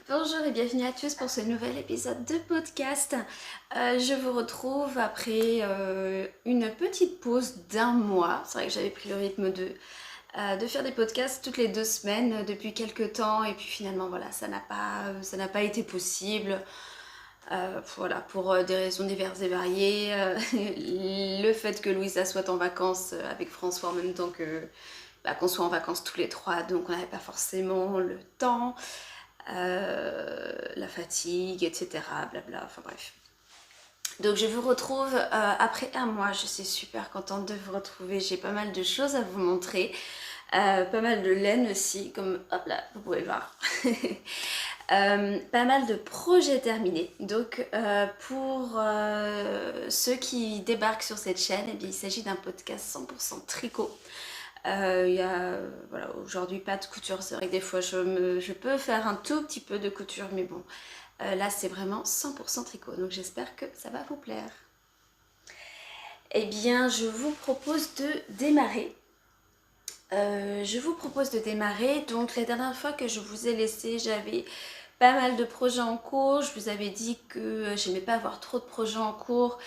Bonjour et bienvenue à tous pour ce nouvel épisode de podcast. Je vous retrouve après une petite pause d'un mois. C'est vrai que j'avais pris le rythme de faire des podcasts toutes les 2 semaines depuis quelques temps et puis finalement voilà, ça n'a pas été possible. Voilà, pour des raisons diverses et variées. Le fait que Louisa soit en vacances avec François en même temps que qu'on soit en vacances tous les trois, donc on n'avait pas forcément le temps. La fatigue, etc. Blabla, enfin bref. Donc je vous retrouve après un mois, je suis super contente de vous retrouver, j'ai pas mal de choses à vous montrer, pas mal de laine aussi, comme hop là, vous pouvez voir. Pas mal de projets terminés. Donc pour ceux qui débarquent sur cette chaîne, eh bien, il s'agit d'un podcast 100% tricot. Il y a voilà, aujourd'hui pas de couture, c'est vrai que des fois je peux faire un tout petit peu de couture, mais bon, là c'est vraiment 100% tricot, donc j'espère que ça va vous plaire. Eh bien je vous propose de démarrer. Donc la dernière fois que je vous ai laissé, j'avais pas mal de projets en cours. Je vous avais dit que j'aimais pas avoir trop de projets en cours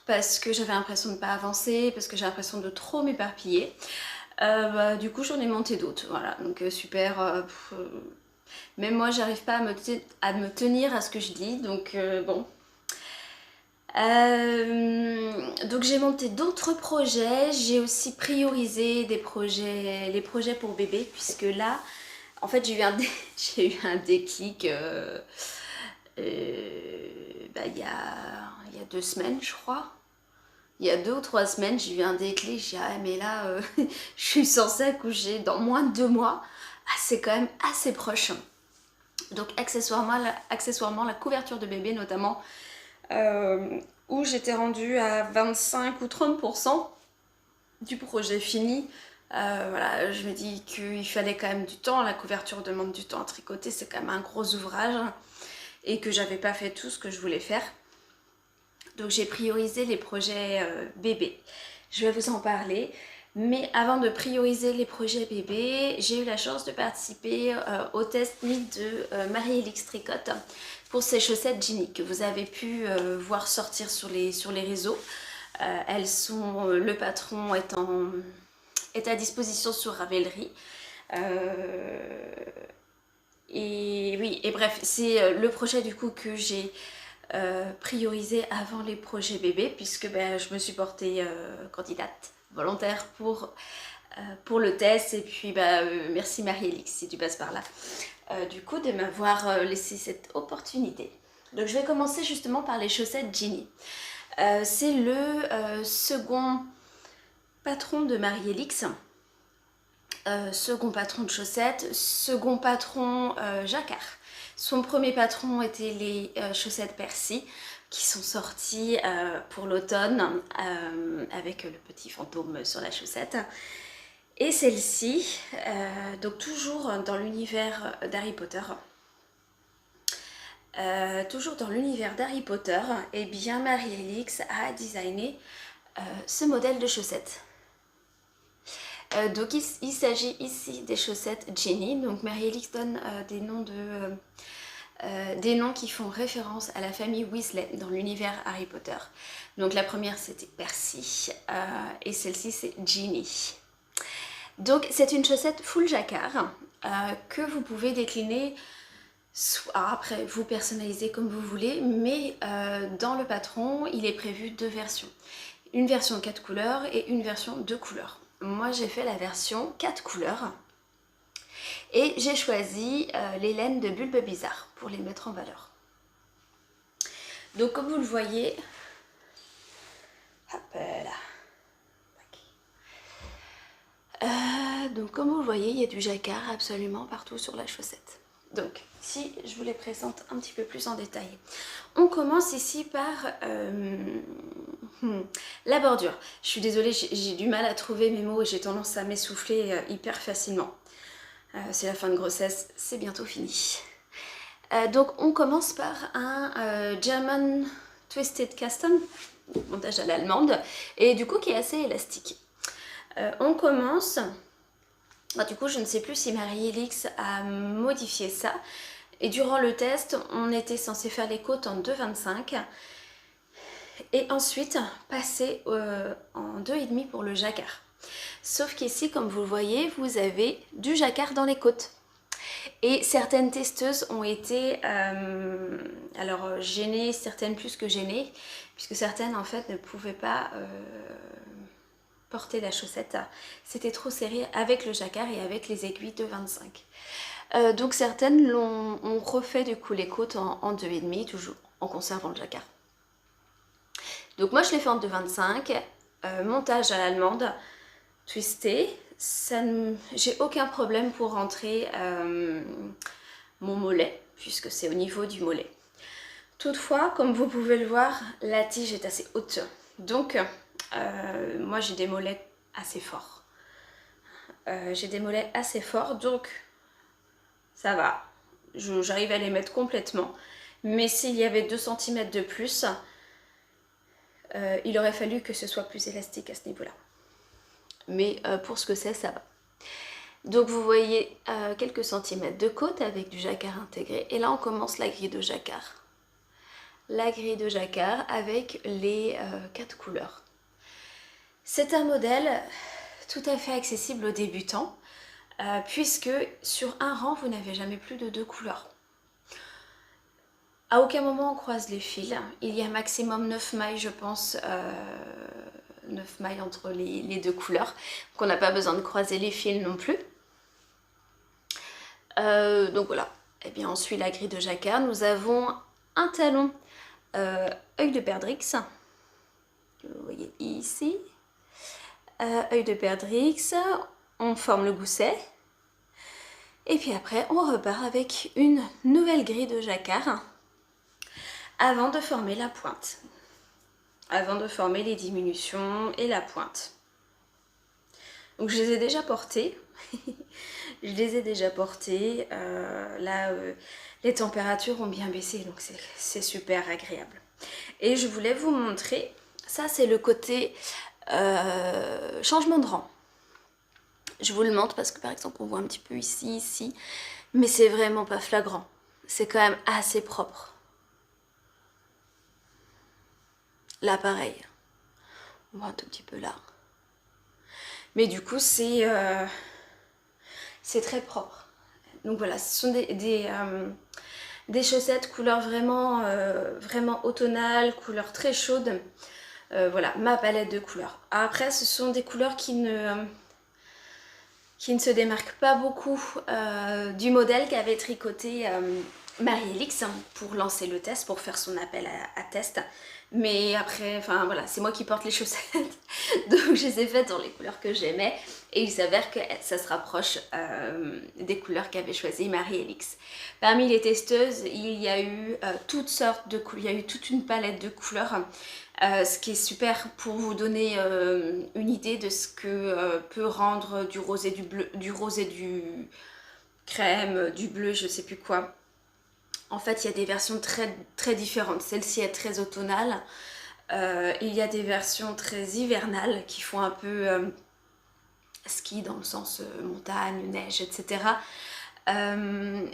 parce que j'avais l'impression de ne pas avancer, parce que j'ai l'impression de trop m'éparpiller. Du coup j'en ai monté d'autres, voilà, donc super. Même moi j'arrive pas à me tenir à ce que je dis, donc bon. Donc j'ai monté d'autres projets, j'ai aussi priorisé les projets pour bébé, puisque là, en fait j'ai eu un déclic il y a 2 semaines je crois. Il y a 2 ou 3 semaines, j'ai eu un déclic, j'ai dit ah mais là, je suis censée accoucher dans moins de 2 mois, c'est quand même assez proche. Donc accessoirement la couverture de bébé notamment, où j'étais rendue à 25 ou 30% du projet fini. Voilà, je me dis qu'il fallait quand même du temps, la couverture demande du temps à tricoter, c'est quand même un gros ouvrage, et que j'avais pas fait tout ce que je voulais faire. Donc j'ai priorisé les projets bébés. Je vais vous en parler. Mais avant de prioriser les projets bébés, j'ai eu la chance de participer au test meet de Marie-Elix Tricotte pour ses chaussettes Ginny que vous avez pu voir sortir sur les réseaux. Le patron est à disposition sur Ravelry. Et oui, et bref, c'est le projet du coup que j'ai priorisé avant les projets bébés, puisque je me suis portée candidate volontaire pour le test, et puis merci Marie-Elix si tu passes par là, du coup de m'avoir laissé cette opportunité. Donc je vais commencer justement par les chaussettes Ginny. C'est le second patron de Marie-Elix, second patron de chaussettes, second patron Jacquard. Son premier patron était les chaussettes Percy qui sont sorties pour l'automne avec le petit fantôme sur la chaussette. Et celle-ci, donc toujours dans l'univers d'Harry Potter. Et bien Marie-Elix a designé ce modèle de chaussettes. Donc il s'agit ici des chaussettes Ginny. Donc Marie-Elix donne des noms qui font référence à la famille Weasley dans l'univers Harry Potter. Donc la première c'était Percy et celle-ci c'est Ginny. Donc c'est une chaussette full jacquard que vous pouvez décliner. Après vous personnalisez comme vous voulez, mais dans le patron il est prévu 2 versions. Une version 4 couleurs et une version 2 couleurs. Moi j'ai fait la version 4 couleurs et j'ai choisi les laines de Bulbe Bizarre pour les mettre en valeur. Donc comme vous le voyez, hop là. Donc comme vous le voyez, il y a du jacquard absolument partout sur la chaussette. Donc si je vous les présente un petit peu plus en détail, on commence ici par la bordure. Je suis désolée, j'ai du mal à trouver mes mots et j'ai tendance à m'essouffler hyper facilement. C'est la fin de grossesse, c'est bientôt fini. Donc on commence par un German Twisted Custom, montage à l'allemande, et du coup qui est assez élastique. On commence, du coup je ne sais plus si Marie-Elix a modifié ça, Et durant le test, on était censé faire les côtes en 2,25 et ensuite passer en 2,5 pour le jacquard. Sauf qu'ici, comme vous le voyez, vous avez du jacquard dans les côtes. Et certaines testeuses ont été alors gênées, certaines plus que gênées, puisque certaines en fait ne pouvaient pas porter la chaussette. C'était trop serré avec le jacquard et avec les aiguilles de 25. Donc certaines ont refait du coup les côtes en 2,5, toujours en conservant le jacquard. Donc moi je l'ai fait en 2,25, montage à l'allemande, twisté. J'ai aucun problème pour rentrer mon mollet, puisque c'est au niveau du mollet. Toutefois, comme vous pouvez le voir, la tige est assez haute. Donc moi j'ai des mollets assez forts. Donc ça va, j'arrive à les mettre complètement. Mais s'il y avait 2 cm de plus, il aurait fallu que ce soit plus élastique à ce niveau-là. Mais pour ce que c'est, ça va. Donc vous voyez quelques centimètres de côte avec du jacquard intégré. Et là, on commence la grille de jacquard. La grille de jacquard avec les 4 couleurs. C'est un modèle tout à fait accessible aux débutants, puisque sur un rang, vous n'avez jamais plus de 2 couleurs. À aucun moment on croise les fils. Il y a maximum 9 mailles, je pense, 9 mailles entre les 2 couleurs. Donc on n'a pas besoin de croiser les fils non plus. Donc voilà. Et bien on suit la grille de jacquard. Nous avons un talon œil de perdrix. Vous voyez ici. Œil de perdrix. On forme le gousset. Et puis après on repart avec une nouvelle grille de jacquard. Avant de former la pointe, avant de former les diminutions et la pointe. Donc je les ai déjà portées, là les températures ont bien baissé, donc c'est super agréable. Et je voulais vous montrer, ça c'est le côté changement de rang. Je vous le montre parce que par exemple on voit un petit peu ici, mais c'est vraiment pas flagrant, c'est quand même assez propre. Là, pareil. On voit un tout petit peu là. Mais du coup, c'est très propre. Donc voilà, ce sont des chaussettes couleur vraiment, vraiment automnale, couleur très chaude. Voilà, ma palette de couleurs. Après, ce sont des couleurs qui ne se démarquent pas beaucoup du modèle qu'avait tricoté Marie-Elix pour lancer le test, pour faire son appel à test. Mais après, enfin voilà, c'est moi qui porte les chaussettes, donc je les ai faites dans les couleurs que j'aimais. Et il s'avère que ça se rapproche des couleurs qu'avait choisi Marie-Elix. Parmi les testeuses, il y a eu toutes sortes de couleurs, il y a eu toute une palette de couleurs. Ce qui est super pour vous donner une idée de ce que peut rendre du rose et du bleu, du rose et du crème, du bleu, je sais plus quoi. En fait, il y a des versions très différentes. Celle-ci est très automnale. Il y a des versions très hivernales qui font un peu ski dans le sens montagne, neige, etc.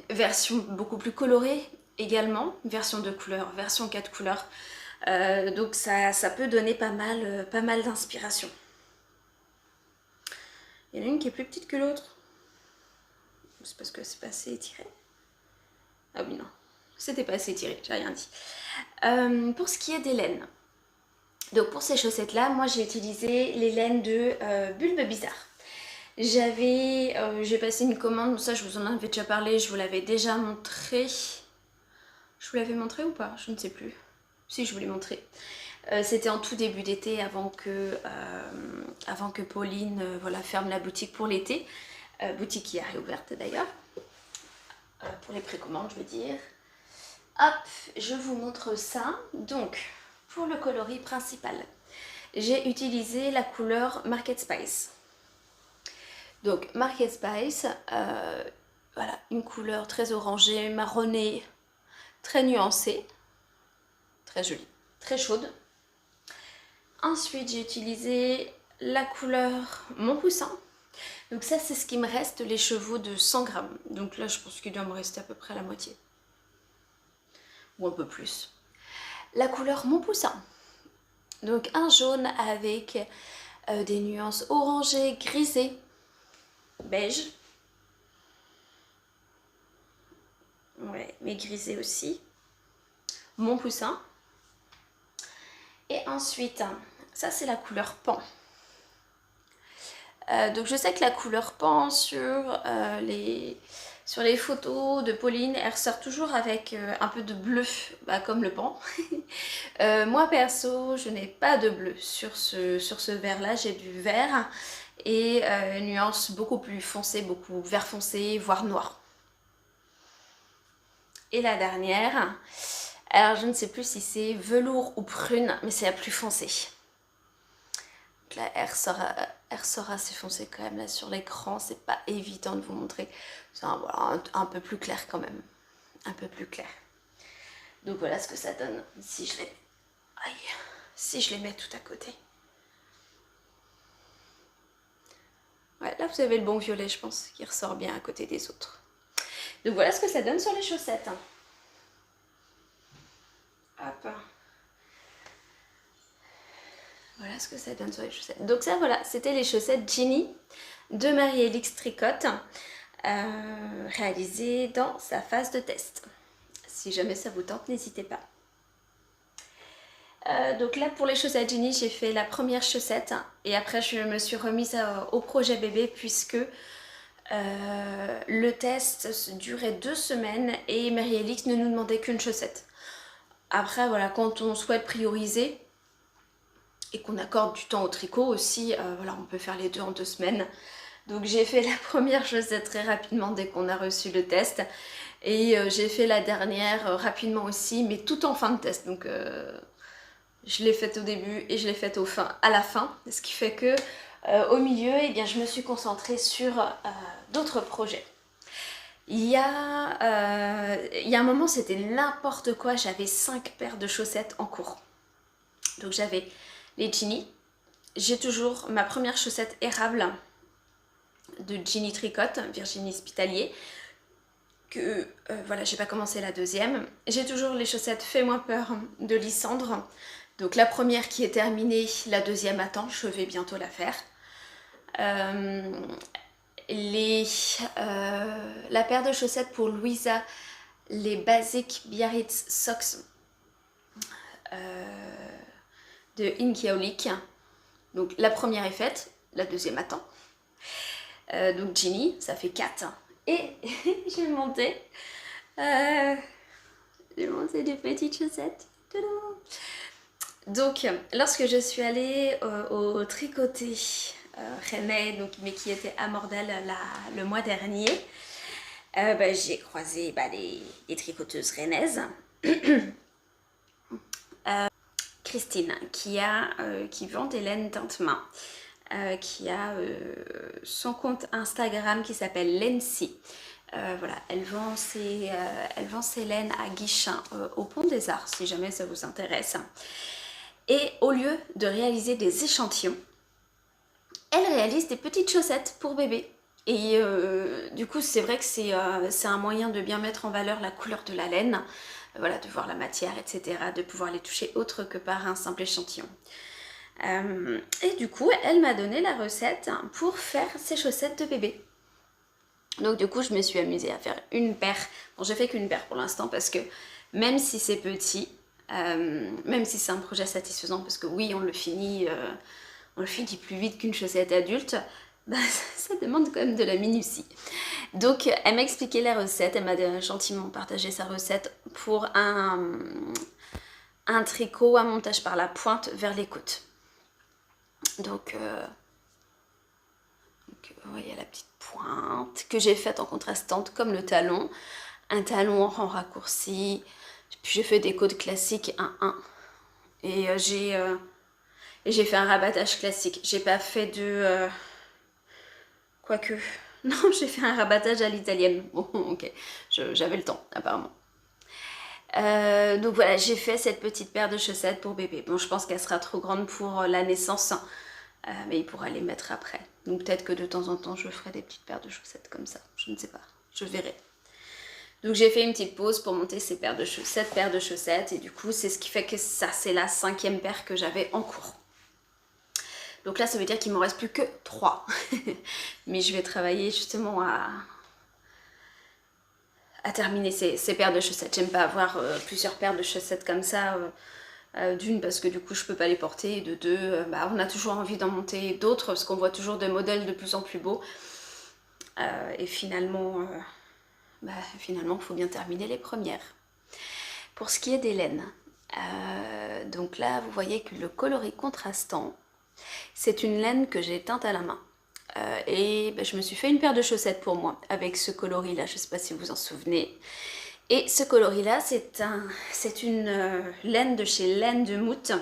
Version beaucoup plus colorée également. Version 2 couleurs, version 4 couleurs. Donc ça peut donner pas mal d'inspiration. Il y en a une qui est plus petite que l'autre. C'est parce que c'est pas assez étiré. Ah oui, non. C'était pas assez étiré, j'ai rien dit. Pour ce qui est des laines. Donc pour ces chaussettes là, moi j'ai utilisé les laines de Bulbe Bizarre. J'ai passé une commande, ça je vous en avais déjà parlé, je vous l'avais déjà montré. Je vous l'avais montré ou pas? Je ne sais plus. Si, je vous l'ai montré. C'était en tout début d'été avant que Pauline voilà, ferme la boutique pour l'été. Boutique qui a réouverte d'ailleurs. Pour les précommandes, je veux dire. Hop, je vous montre ça. Donc, pour le coloris principal, j'ai utilisé la couleur Market Spice. Donc, Market Spice, voilà, une couleur très orangée, marronnée, très nuancée, très jolie, très chaude. Ensuite, j'ai utilisé la couleur Mon Poussin. Donc ça, c'est ce qui me reste, les chevaux de 100 grammes. Donc là, je pense qu'il doit me rester à peu près la moitié. ou un peu plus. La couleur Mon Poussin. Donc un jaune avec des nuances orangées, grisées, beige. Ouais, mais grisé aussi. Mon Poussin. Et ensuite, ça c'est la couleur Pan. Donc je sais que la couleur Pan sur les photos de Pauline, elle ressort toujours avec un peu de bleu, comme le Pan. Moi perso, je n'ai pas de bleu sur ce vert là, j'ai du vert et une nuance beaucoup plus foncée, beaucoup vert foncé, voire noir. Et la dernière, alors je ne sais plus si c'est velours ou prune, mais c'est la plus foncée. Donc là, elle ressort assez foncée quand même là sur l'écran, c'est pas évident de vous montrer. C'est voilà, un peu plus clair quand même, un peu plus clair. Donc voilà ce que ça donne si je les mets tout à côté. Ouais, là vous avez le bon violet je pense, qui ressort bien à côté des autres. Donc voilà ce que ça donne sur les chaussettes. Hop. Voilà ce que ça donne sur les chaussettes. Donc ça voilà, c'était les chaussettes Ginny de Marie-Élix Tricotte, réalisées dans sa phase de test. Si jamais ça vous tente, n'hésitez pas. Donc là pour les chaussettes Ginny, j'ai fait la première chaussette et après je me suis remise au projet bébé puisque le test durait 2 semaines et Marie-Élix ne nous demandait qu'une chaussette. Après voilà, quand on souhaite prioriser et qu'on accorde du temps au tricot aussi, voilà, on peut faire les deux en 2 semaines. Donc j'ai fait la première chaussette très rapidement dès qu'on a reçu le test et j'ai fait la dernière rapidement aussi, mais tout en fin de test. Donc je l'ai faite au début et je l'ai faite à la fin, ce qui fait que au milieu, eh bien, je me suis concentrée sur d'autres projets. Il y a un moment, c'était n'importe quoi, j'avais 5 paires de chaussettes en cours. Donc j'avais les Ginny, j'ai toujours ma première chaussette érable de Ginny Tricotte, Virginie Spitalier, que voilà, j'ai pas commencé la deuxième. J'ai toujours les chaussettes Fais-moi peur de Lysandre. Donc la première qui est terminée, la deuxième attend, je vais bientôt la faire. La paire de chaussettes pour Louisa, les Basic Biarritz Socks de Inky Aulick. Donc la première est faite, la deuxième attend. Donc Ginny, ça fait 4. Et j'ai monté des petites chaussettes. Donc, lorsque je suis allée au tricoté Rennais, donc, mais qui était à Mordel le mois dernier, j'ai croisé les tricoteuses rennaises. Christine, qui vend des laines teinte main, qui a son compte Instagram qui s'appelle Lency. Voilà, elle vend ses laines à Guichin au Pont des Arts, si jamais ça vous intéresse. Et au lieu de réaliser des échantillons, elle réalise des petites chaussettes pour bébé. Et du coup, c'est vrai que c'est un moyen de bien mettre en valeur la couleur de la laine, voilà, de voir la matière, etc., de pouvoir les toucher autre que par un simple échantillon. Et du coup, elle m'a donné la recette pour faire ces chaussettes de bébé. Donc du coup, je me suis amusée à faire une paire. Bon, j'ai fait qu'une paire pour l'instant parce que même si c'est petit, même si c'est un projet satisfaisant, parce que oui, on le finit plus vite qu'une chaussette adulte, ça demande quand même de la minutie. Donc elle m'a expliqué la recette, elle m'a gentiment partagé sa recette pour un tricot à montage par la pointe vers les côtes. Donc vous voyez la petite pointe que j'ai faite en contrastante comme le talon, un talon en raccourci, puis j'ai fait des côtes classiques 1-1 et j'ai fait un rabattage classique. J'ai pas fait de quoique non, j'ai fait un rabattage à l'italienne. Bon, ok, j'avais le temps apparemment. Donc voilà, j'ai fait cette petite paire de chaussettes pour bébé. Bon, je pense qu'elle sera trop grande pour la naissance, mais il pourra les mettre après. Donc peut-être que de temps en temps, je ferai des petites paires de chaussettes comme ça. Je ne sais pas, je verrai. Donc j'ai fait une petite pause pour monter cette paire de chaussettes et du coup c'est ce qui fait que ça c'est la 5e paire que j'avais en cours. Donc là ça veut dire qu'il ne m'en reste plus que 3. Mais je vais travailler justement à terminer ces paires de chaussettes. J'aime pas avoir plusieurs paires de chaussettes comme ça. D'une parce que du coup je peux pas les porter et de deux on a toujours envie d'en monter d'autres parce qu'on voit toujours des modèles de plus en plus beaux et finalement il faut bien terminer les premières. Pour ce qui est des laines, donc là vous voyez que le coloris contrastant, c'est une laine que j'ai teinte à la main et je me suis fait une paire de chaussettes pour moi avec ce coloris là, je sais pas si vous vous en souvenez. Et ce coloris là c'est une laine de chez Laine de Mout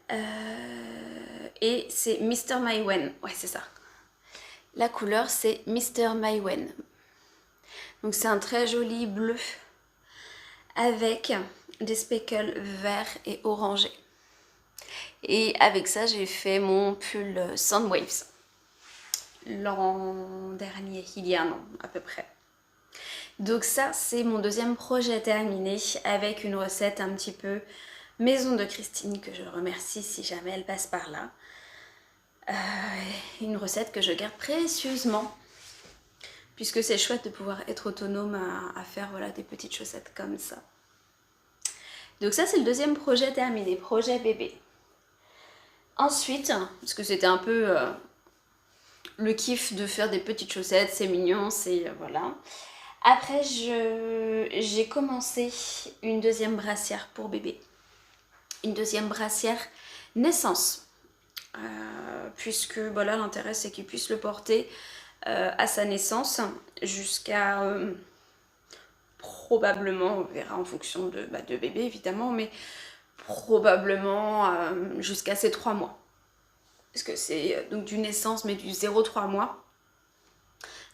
et c'est Mr. Mywen, ouais c'est ça. La couleur c'est Mr. Mywen. Donc c'est un très joli bleu avec des speckles verts et orangés. Et avec ça j'ai fait mon pull Soundwaves l'an dernier, il y a un an à peu près. Donc ça c'est mon deuxième projet terminé avec une recette un petit peu maison de Christine que je remercie si jamais elle passe par là. Une recette que je garde précieusement puisque c'est chouette de pouvoir être autonome à faire voilà, des petites chaussettes comme ça. Donc ça c'est le deuxième projet terminé, projet bébé. Ensuite, parce que c'était un peu le kiff de faire des petites chaussettes, c'est mignon, c'est voilà. Après j'ai commencé une deuxième brassière pour bébé. Une deuxième brassière naissance. Puisque voilà, l'intérêt c'est qu'il puisse le porter à sa naissance jusqu'à probablement, on verra en fonction de bébé évidemment, mais probablement jusqu'à ses 3 mois. Parce que c'est donc du naissance mais du 0,3 mois.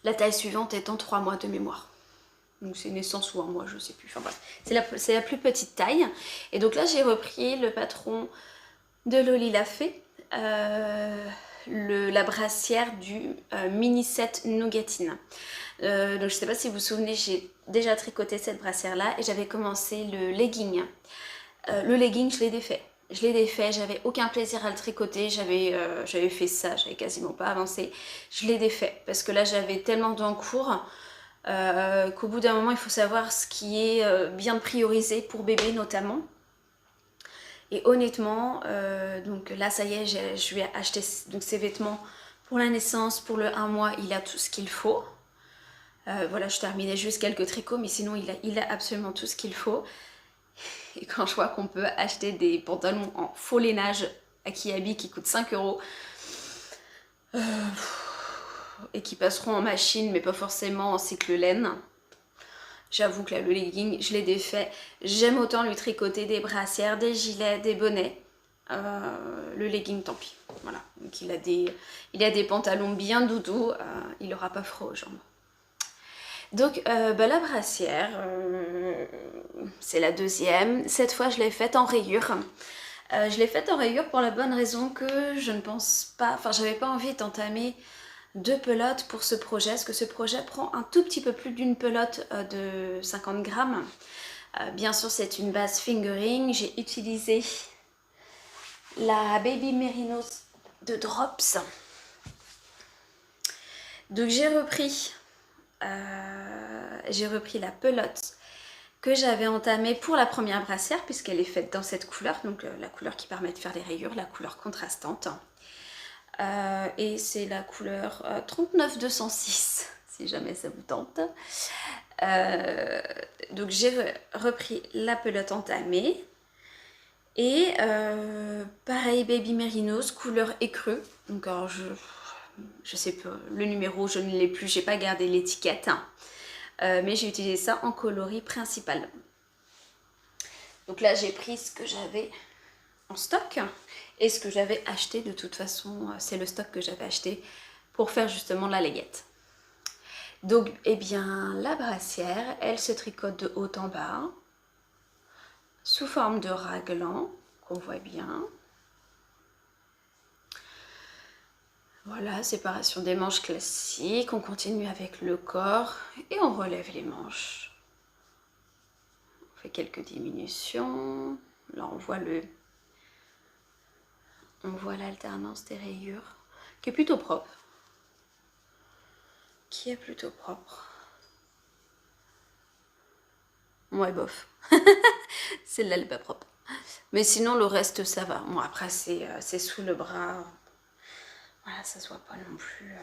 La taille suivante étant 3 mois de mémoire. Donc c'est naissance ou un mois, je sais plus. Enfin bref, c'est la plus petite taille. Et donc là j'ai repris le patron de Loli l'a fait. La brassière du mini set Nougatine. Donc je sais pas si vous vous souvenez, j'ai déjà tricoté cette brassière là et j'avais commencé le legging. Le legging je l'ai défait. Je l'ai défait, j'avais aucun plaisir à le tricoter, j'avais fait ça, j'avais quasiment pas avancé. Je l'ai défait parce que là j'avais tellement d'encours qu'au bout d'un moment il faut savoir ce qui est bien priorisé pour bébé notamment. Et honnêtement, donc là ça y est, je lui ai acheté donc ses vêtements pour la naissance, pour le 1 mois, il a tout ce qu'il faut. Voilà, je terminais juste quelques tricots, mais sinon il a absolument tout ce qu'il faut. Et quand je vois qu'on peut acheter des pantalons en faux lainage à Kiabi qui coûtent 5 € et qui passeront en machine, mais pas forcément en cycle laine. J'avoue que là, le legging, je l'ai défait. J'aime autant lui tricoter des brassières, des gilets, des bonnets. Le legging, tant pis. Voilà. Donc il a des pantalons bien doudous. Il n'aura pas froid aux jambes. Donc la brassière, c'est la deuxième. Cette fois, je l'ai faite en rayure. Je l'ai faite en rayure pour la bonne raison que je ne pense pas... Enfin, j'avais pas envie d'entamer 2 pelotes pour ce projet, parce que ce projet prend un tout petit peu plus d'une pelote de 50 grammes. Bien sûr, c'est une base fingering. J'ai utilisé la Baby Merinos de Drops. Donc j'ai repris la pelote que j'avais entamée pour la première brassière, puisqu'elle est faite dans cette couleur, donc la couleur qui permet de faire des rayures, la couleur contrastante. Et c'est la couleur 39206 si jamais ça vous tente. Donc j'ai repris la pelote entamée et pareil Baby Merinos couleur écrue. Donc alors je sais pas le numéro, je ne l'ai plus, j'ai pas gardé l'étiquette, mais j'ai utilisé ça en coloris principal. Donc là j'ai pris ce que j'avais en stock. Et ce que j'avais acheté, de toute façon, c'est le stock que j'avais acheté pour faire justement la layette. Donc, eh bien, la brassière, elle se tricote de haut en bas, sous forme de raglan, qu'on voit bien. Voilà, séparation des manches classique. On continue avec le corps et on relève les manches. On fait quelques diminutions. Là, on voit l'alternance des rayures qui est plutôt propre. Ouais, bof. Celle-là, elle n'est pas propre. Mais sinon, le reste, ça va. Bon, après, c'est sous le bras. Voilà, ça se voit pas non plus.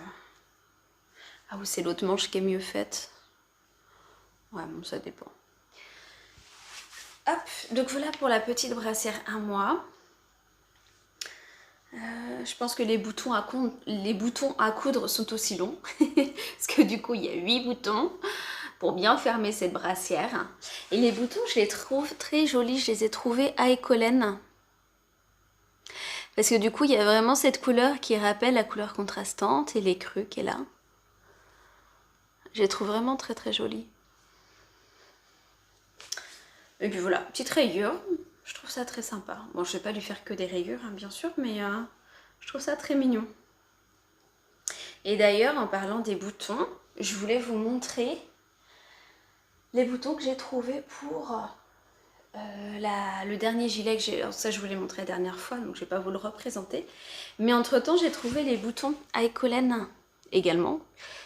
Ah oui, c'est l'autre manche qui est mieux faite. Ouais, bon, ça dépend. Hop, donc voilà pour la petite brassière à moi. Je pense que les boutons à coudre sont aussi longs. Parce que du coup, il y a 8 boutons pour bien fermer cette brassière. Et les boutons, je les trouve très jolis. Je les ai trouvés à Ecolène. Parce que du coup, il y a vraiment cette couleur qui rappelle la couleur contrastante et l'écru qui est là. Je les trouve vraiment très très jolis. Et puis voilà, petite rayure. Je trouve ça très sympa. Bon, je vais pas lui faire que des rayures, hein, bien sûr, mais je trouve ça très mignon. Et d'ailleurs, en parlant des boutons, je voulais vous montrer les boutons que j'ai trouvés pour le dernier gilet que j'ai. Alors ça, je vous l'ai montré la dernière fois, donc je vais pas vous le représenter. Mais entre-temps, j'ai trouvé les boutons à Ecolène également.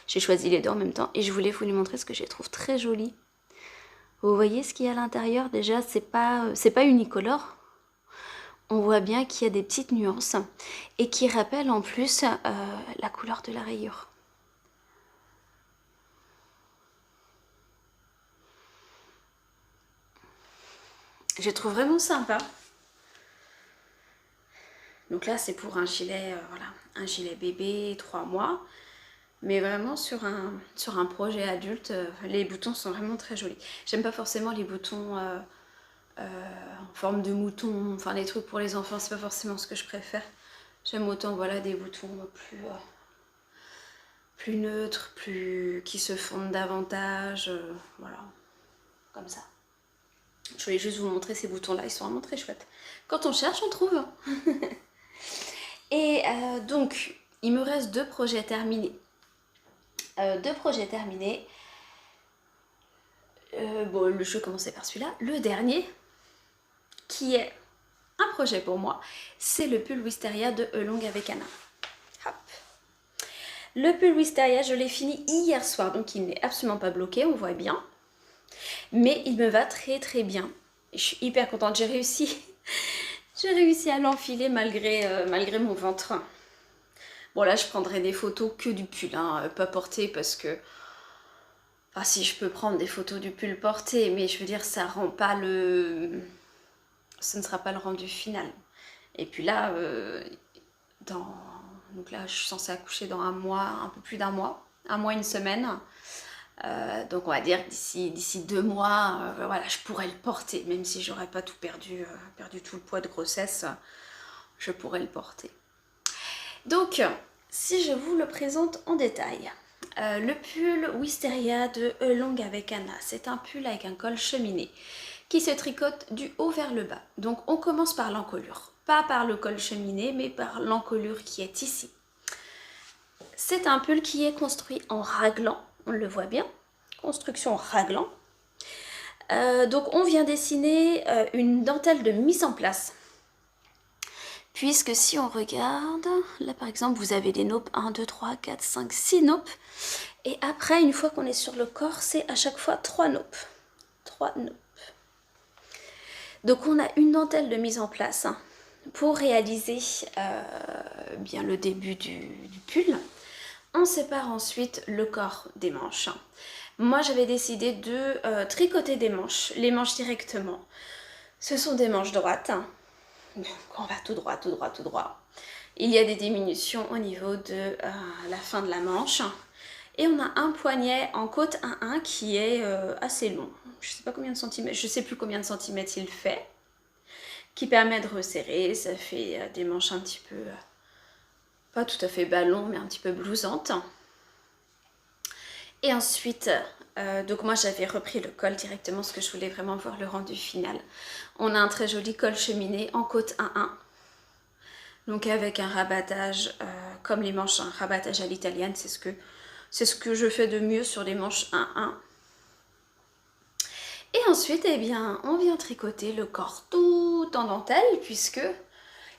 J'ai choisi les deux en même temps et je voulais vous les montrer parce que je les trouve très jolis. Vous voyez ce qu'il y a à l'intérieur déjà, c'est pas unicolore. On voit bien qu'il y a des petites nuances et qui rappellent en plus la couleur de la rayure. Je les trouve vraiment sympa. Donc là, c'est pour un gilet, voilà, un gilet bébé, 3 mois. Mais vraiment sur un projet adulte, les boutons sont vraiment très jolis. J'aime pas forcément les boutons en forme de mouton, enfin les trucs pour les enfants, c'est pas forcément ce que je préfère. J'aime autant voilà, des boutons plus neutres, qui se fondent davantage, voilà, comme ça. Je voulais juste vous montrer ces boutons-là, ils sont vraiment très chouettes. Quand on cherche, on trouve. Et donc, il me reste 2 projets terminés. Bon, je vais commencer par celui-là. Le dernier, qui est un projet pour moi, c'est le pull Wisteria de Elong avec Anna. Hop. Le pull Wisteria, je l'ai fini hier soir, donc il n'est absolument pas bloqué, on voit bien. Mais il me va très très bien. Je suis hyper contente, j'ai réussi à l'enfiler malgré mon ventre. Bon là, je prendrai des photos que du pull, hein, pas porté parce que... Enfin si, je peux prendre des photos du pull porté, mais je veux dire, ça rend pas le... Ce ne sera pas le rendu final. Et puis là, donc là, je suis censée accoucher dans un mois, un peu plus d'un mois, 1 mois, 1 semaine. Donc on va dire d'ici 2 mois, voilà, je pourrais le porter, même si j'aurais pas tout perdu tout le poids de grossesse, je pourrais le porter. Donc, si je vous le présente en détail, le pull Wisteria de Elong avec Anna, c'est un pull avec un col cheminé qui se tricote du haut vers le bas. Donc on commence par l'encolure, pas par le col cheminé, mais par l'encolure qui est ici. C'est un pull qui est construit en raglan, on le voit bien, construction raglan. Donc on vient dessiner une dentelle de mise en place. Puisque si on regarde, là par exemple vous avez des naupes 1, 2, 3, 4, 5, 6 naupes. Et après, une fois qu'on est sur le corps, c'est à chaque fois 3 naupes. 3 naupes. Donc on a une dentelle de mise en place pour réaliser bien le début du pull. On sépare ensuite le corps des manches. Moi j'avais décidé de tricoter des manches, les manches directement. Ce sont des manches droites. Donc on va tout droit, tout droit, tout droit. Il y a des diminutions au niveau de la fin de la manche. Et on a un poignet en côte 1-1 qui est assez long. Je sais pas combien de centimètres, je sais plus combien de centimètres il fait. Qui permet de resserrer, ça fait des manches un petit peu, pas tout à fait ballon, mais un petit peu blousantes. Et ensuite, donc moi j'avais repris le col directement parce que je voulais vraiment voir le rendu final. On a un très joli col cheminé en côte 1-1. Donc avec un rabattage comme les manches, un rabattage à l'italienne, c'est ce que je fais de mieux sur les manches 1-1. Et ensuite, eh bien, on vient tricoter le corps tout en dentelle, puisque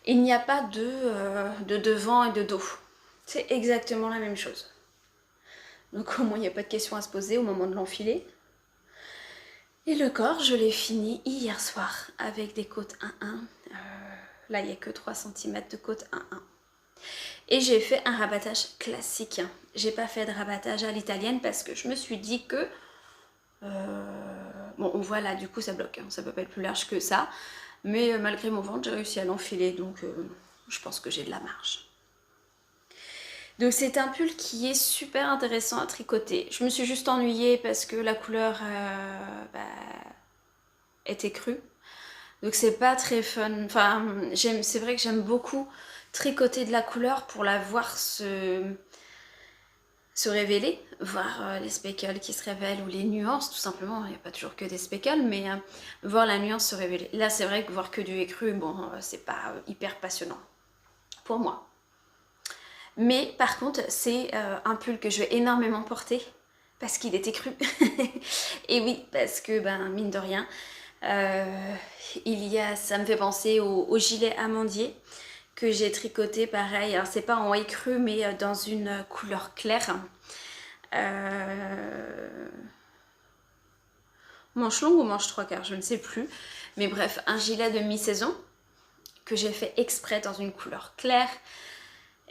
il n'y a pas de devant et de dos. C'est exactement la même chose. Donc au moins, il n'y a pas de question à se poser au moment de l'enfiler. Et le corps, je l'ai fini hier soir avec des côtes 1-1. Là, il n'y a que 3 cm de côte 1-1. Et j'ai fait un rabattage classique. J'ai pas fait de rabattage à l'italienne parce que je me suis dit que... bon, on voit là, du coup, ça bloque. Hein. Ça peut pas être plus large que ça. Mais malgré mon ventre, j'ai réussi à l'enfiler. Donc, je pense que j'ai de la marge. Donc, c'est un pull qui est super intéressant à tricoter. Je me suis juste ennuyée parce que la couleur était crue. Donc c'est pas très fun. Enfin, c'est vrai que j'aime beaucoup tricoter de la couleur pour la voir se révéler, voir les speckles qui se révèlent ou les nuances, tout simplement. Il n'y a pas toujours que des speckles, mais voir la nuance se révéler. Là, c'est vrai que voir que du écru, bon, c'est pas hyper passionnant pour moi. Mais par contre, c'est un pull que je vais énormément porter parce qu'il est écru. Et oui, parce que, ben, mine de rien, ça me fait penser au gilet amandier que j'ai tricoté pareil. Alors c'est pas en écru mais dans une couleur claire. Manche longue ou manche 3/4, je ne sais plus. Mais bref, un gilet de mi-saison que j'ai fait exprès dans une couleur claire.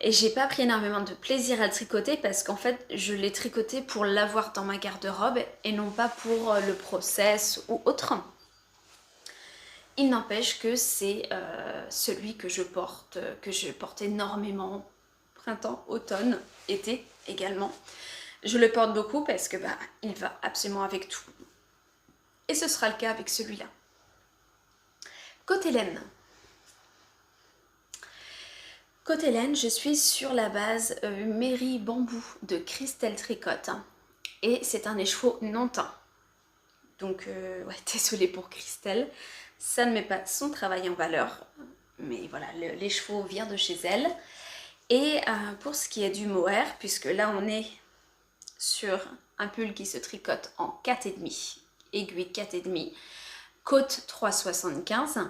Et j'ai pas pris énormément de plaisir à le tricoter parce qu'en fait je l'ai tricoté pour l'avoir dans ma garde-robe et non pas pour le process ou autre. Il n'empêche que c'est celui que je porte énormément printemps, automne, été également. Je le porte beaucoup parce que il va absolument avec tout. Et ce sera le cas avec celui-là. Côté laine. Côté laine, je suis sur la base Mairie Bambou de Christelle Tricotte. Et c'est un écheveau non teint. Donc, ouais, désolée pour Christelle. Ça ne met pas son travail en valeur. Mais voilà, l'écheveau vient de chez elle. Et pour ce qui est du mohair, puisque là on est sur un pull qui se tricote en 4,5, aiguille 4,5, côte 3,75.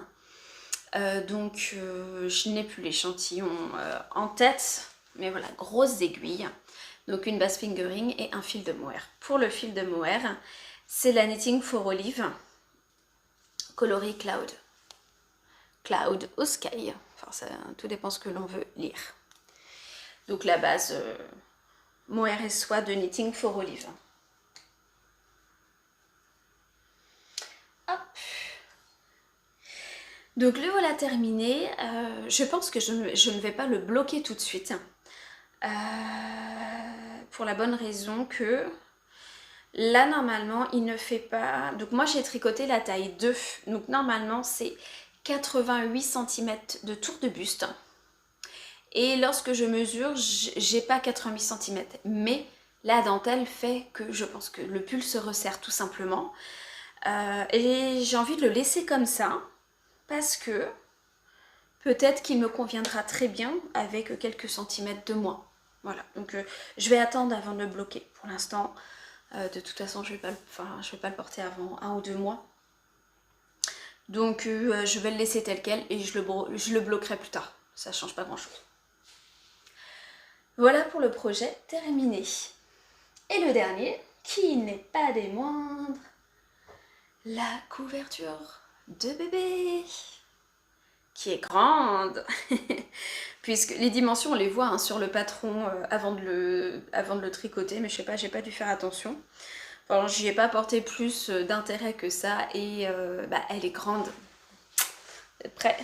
Donc je n'ai plus l'échantillon en tête, mais voilà, grosses aiguilles. Donc une base fingering et un fil de mohair. Pour le fil de mohair, c'est la Knitting for Olive, coloris Cloud. Cloud ou Sky, enfin ça, tout dépend ce que l'on veut lire. Donc la base mohair et soie de Knitting for Olive. Hop. Donc le voilà terminé. Je pense que je ne vais pas le bloquer tout de suite. Pour la bonne raison que là normalement il ne fait pas... Donc moi j'ai tricoté la taille 2. Donc normalement c'est 88 cm de tour de buste. Et lorsque je mesure, j'ai pas 88 cm. Mais la dentelle fait que je pense que le pull se resserre tout simplement. Et j'ai envie de le laisser comme ça. Parce que peut-être qu'il me conviendra très bien avec quelques centimètres de moins. Voilà, donc je vais attendre avant de le bloquer. Pour l'instant, de toute façon, je vais pas le porter avant 1 ou 2 mois. Donc je vais le laisser tel quel et je le bloquerai plus tard. Ça change pas grand-chose. Voilà pour le projet terminé. Et le dernier, qui n'est pas des moindres, la couverture de bébé, qui est grande, puisque les dimensions on les voit hein, sur le patron avant de le tricoter, mais je sais pas, j'ai pas dû faire attention. Enfin, j'y ai pas porté plus d'intérêt que ça et elle est grande. Vous êtes prêts?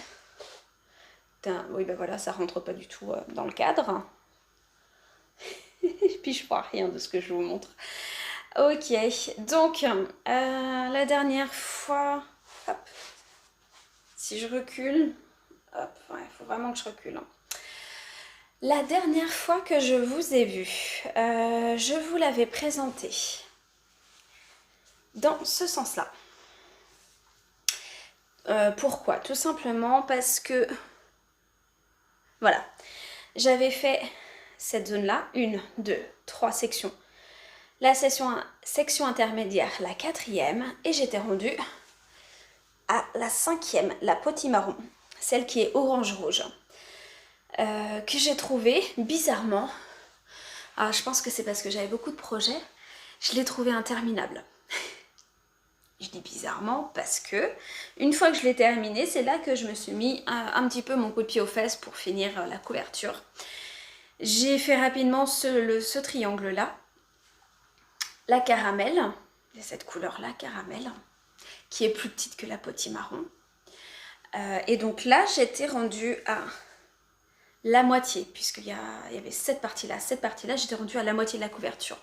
Oui, voilà, ça rentre pas du tout dans le cadre. Puis je vois rien de ce que je vous montre. Ok, donc la dernière fois, hop, si je recule, hop, ouais, il faut vraiment que je recule. Hein. La dernière fois que je vous ai vu, je vous l'avais présenté dans ce sens-là. Pourquoi? Tout simplement parce que, voilà, j'avais fait cette zone-là, 1, 2, 3 sections. La section intermédiaire, la 4e, et j'étais rendue à la 5e, la potimarron, celle qui est orange-rouge, que j'ai trouvée bizarrement. Ah, je pense que c'est parce que j'avais beaucoup de projets, je l'ai trouvée interminable. Je dis bizarrement parce que une fois que je l'ai terminée, c'est là que je me suis mis un petit peu mon coup de pied aux fesses pour finir la couverture. J'ai fait rapidement ce triangle-là, la caramel, il y a cette couleur-là, caramel, qui est plus petite que la potimarron. Et donc là, j'étais rendue à la moitié, puisqu'il y avait cette partie-là, j'étais rendue à la moitié de la couverture.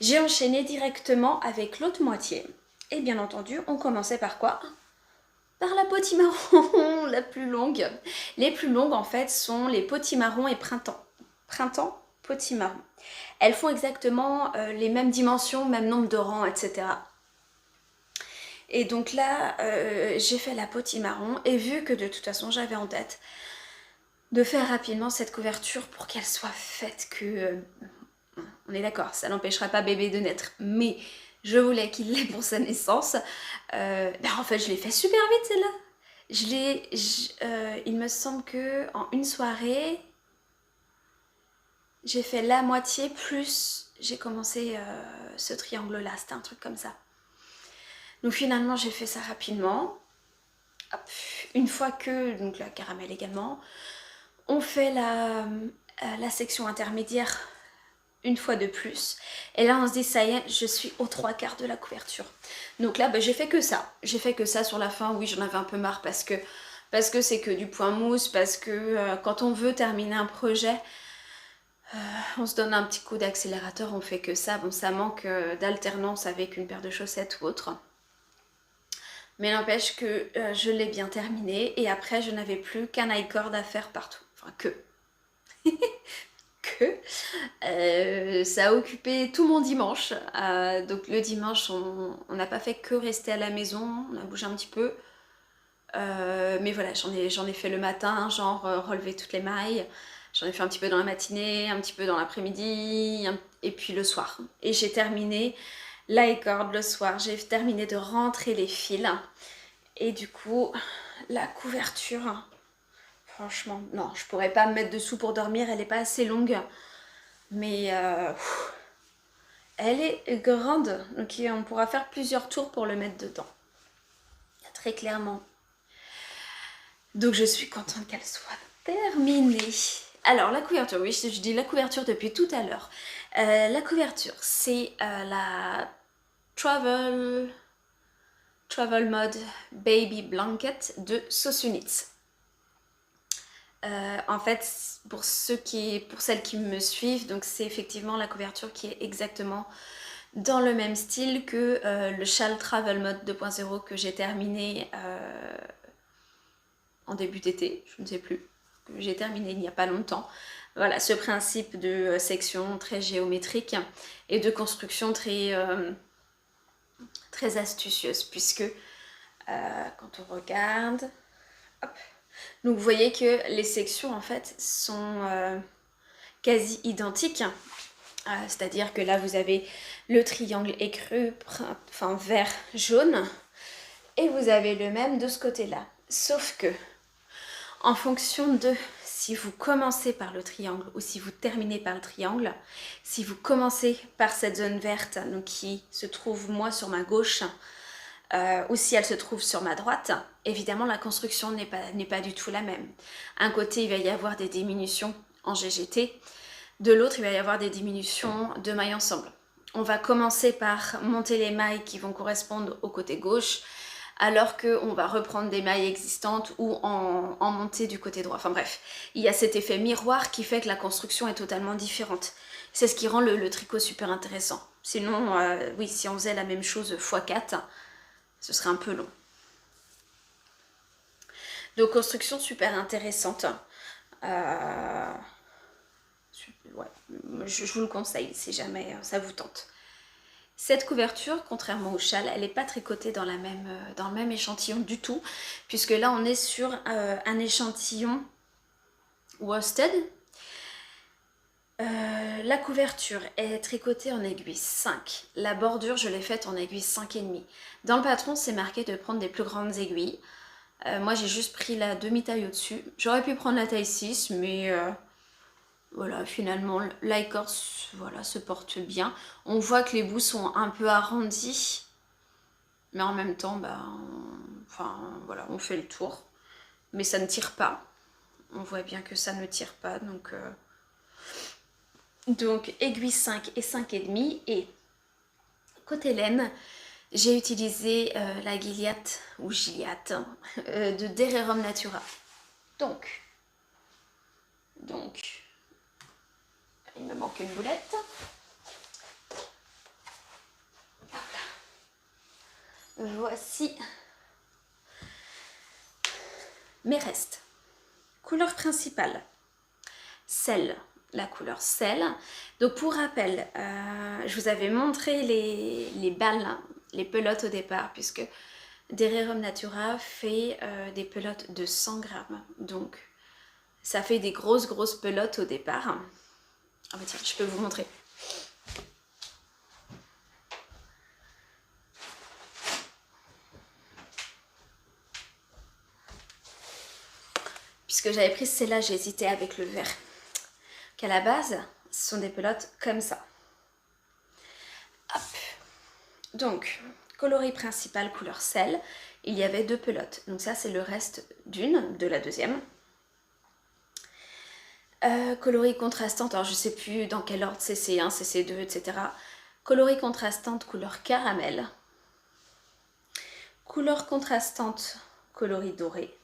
J'ai enchaîné directement avec l'autre moitié. Et bien entendu, on commençait par quoi? Par la potimarron, la plus longue. Les plus longues, en fait, sont les potimarron et printemps. Printemps, potimarron. Elles font exactement les mêmes dimensions, même nombre de rangs, etc. Et donc là, j'ai fait la potimarron et vu que de toute façon, j'avais en tête de faire rapidement cette couverture pour qu'elle soit faite que... on est d'accord, ça n'empêchera pas bébé de naître, mais je voulais qu'il l'ait pour sa naissance. En fait, je l'ai fait super vite celle-là. Il me semble que en une soirée, j'ai fait la moitié plus j'ai commencé ce triangle-là, c'était un truc comme ça. Donc finalement, j'ai fait ça rapidement. Hop. Une fois que, donc la caramel également, on fait la section intermédiaire une fois de plus. Et là, on se dit, ça y est, je suis aux 3/4 de la couverture. Donc là, j'ai fait que ça. J'ai fait que ça sur la fin. Oui, j'en avais un peu marre parce que c'est que du point mousse, parce que quand on veut terminer un projet, on se donne un petit coup d'accélérateur, on fait que ça. Bon, ça manque d'alternance avec une paire de chaussettes ou autre. Mais n'empêche que je l'ai bien terminé et après je n'avais plus qu'un i-cord à faire partout. Enfin ça a occupé tout mon dimanche. Donc le dimanche on n'a pas fait que rester à la maison, on a bougé un petit peu. Mais voilà, j'en ai fait le matin, genre relever toutes les mailles. J'en ai fait un petit peu dans la matinée, un petit peu dans l'après-midi, et puis le soir. Et j'ai terminé l'i-cord le soir, j'ai terminé de rentrer les fils. Et du coup, la couverture, franchement, non, je pourrais pas me mettre dessous pour dormir, elle n'est pas assez longue. Mais elle est grande, donc on pourra faire plusieurs tours pour le mettre dedans. Très clairement. Donc je suis contente qu'elle soit terminée. Alors la couverture, oui, je dis la couverture depuis tout à l'heure. La couverture, c'est la Travel Mode Baby Blanket de Sosunitz. En fait, pour celles qui me suivent, donc c'est effectivement la couverture qui est exactement dans le même style que le châle Travel Mode 2.0 que j'ai terminé en début d'été, je ne sais plus, que j'ai terminé il n'y a pas longtemps. Voilà, ce principe de section très géométrique et de construction très astucieuse, puisque quand on regarde, hop, donc vous voyez que les sections en fait sont quasi identiques, c'est-à-dire que là vous avez le triangle écru, enfin vert jaune, et vous avez le même de ce côté-là, sauf que en fonction de si vous commencez par le triangle ou si vous terminez par le triangle, si vous commencez par cette zone verte donc qui se trouve moi sur ma gauche, ou si elle se trouve sur ma droite, évidemment la construction n'est pas du tout la même. Un côté il va y avoir des diminutions en GGT, de l'autre il va y avoir des diminutions de mailles ensemble. On va commencer par monter les mailles qui vont correspondre au côté gauche, alors qu'on va reprendre des mailles existantes ou en monter du côté droit. Enfin bref, il y a cet effet miroir qui fait que la construction est totalement différente. C'est ce qui rend le tricot super intéressant. Sinon, oui, si on faisait la même chose x4, ce serait un peu long. Donc construction super intéressante. Ouais, je vous le conseille si jamais ça vous tente. Cette couverture, contrairement au châle, elle n'est pas tricotée dans le même échantillon du tout, puisque là on est sur un échantillon worsted. La couverture est tricotée en aiguille 5. La bordure, je l'ai faite en aiguille 5,5. Dans le patron, c'est marqué de prendre des plus grandes aiguilles. Moi, j'ai juste pris la demi-taille au-dessus. J'aurais pu prendre la taille 6, mais voilà, finalement, la écorce voilà, se porte bien. On voit que les bouts sont un peu arrondis, mais en même temps, enfin, voilà, on fait le tour. Mais ça ne tire pas. On voit bien que ça ne tire pas, donc aiguille 5 et 5,5. Et côté laine, j'ai utilisé la Gilliatt ou Gilliatt de Dererum Natura. Donc, il me manque une boulette. Voici mes restes. Couleur principale, sel. La couleur sel. Donc pour rappel, je vous avais montré les balles, les pelotes au départ, puisque Dererum Natura fait des pelotes de 100 grammes. Donc ça fait des grosses pelotes au départ. Ah bah tiens, je peux vous montrer. Puisque j'avais pris celle-là, j'ai hésité avec le vert. Qu'à la base, ce sont des pelotes comme ça. Hop. Donc, coloris principal couleur sel, il y avait 2 pelotes. Donc ça, c'est le reste d'une, de la deuxième. Coloris contrastante, alors je sais plus dans quel ordre, CC1, CC2, etc. Coloris contrastante couleur caramel. Couleur contrastante coloris doré.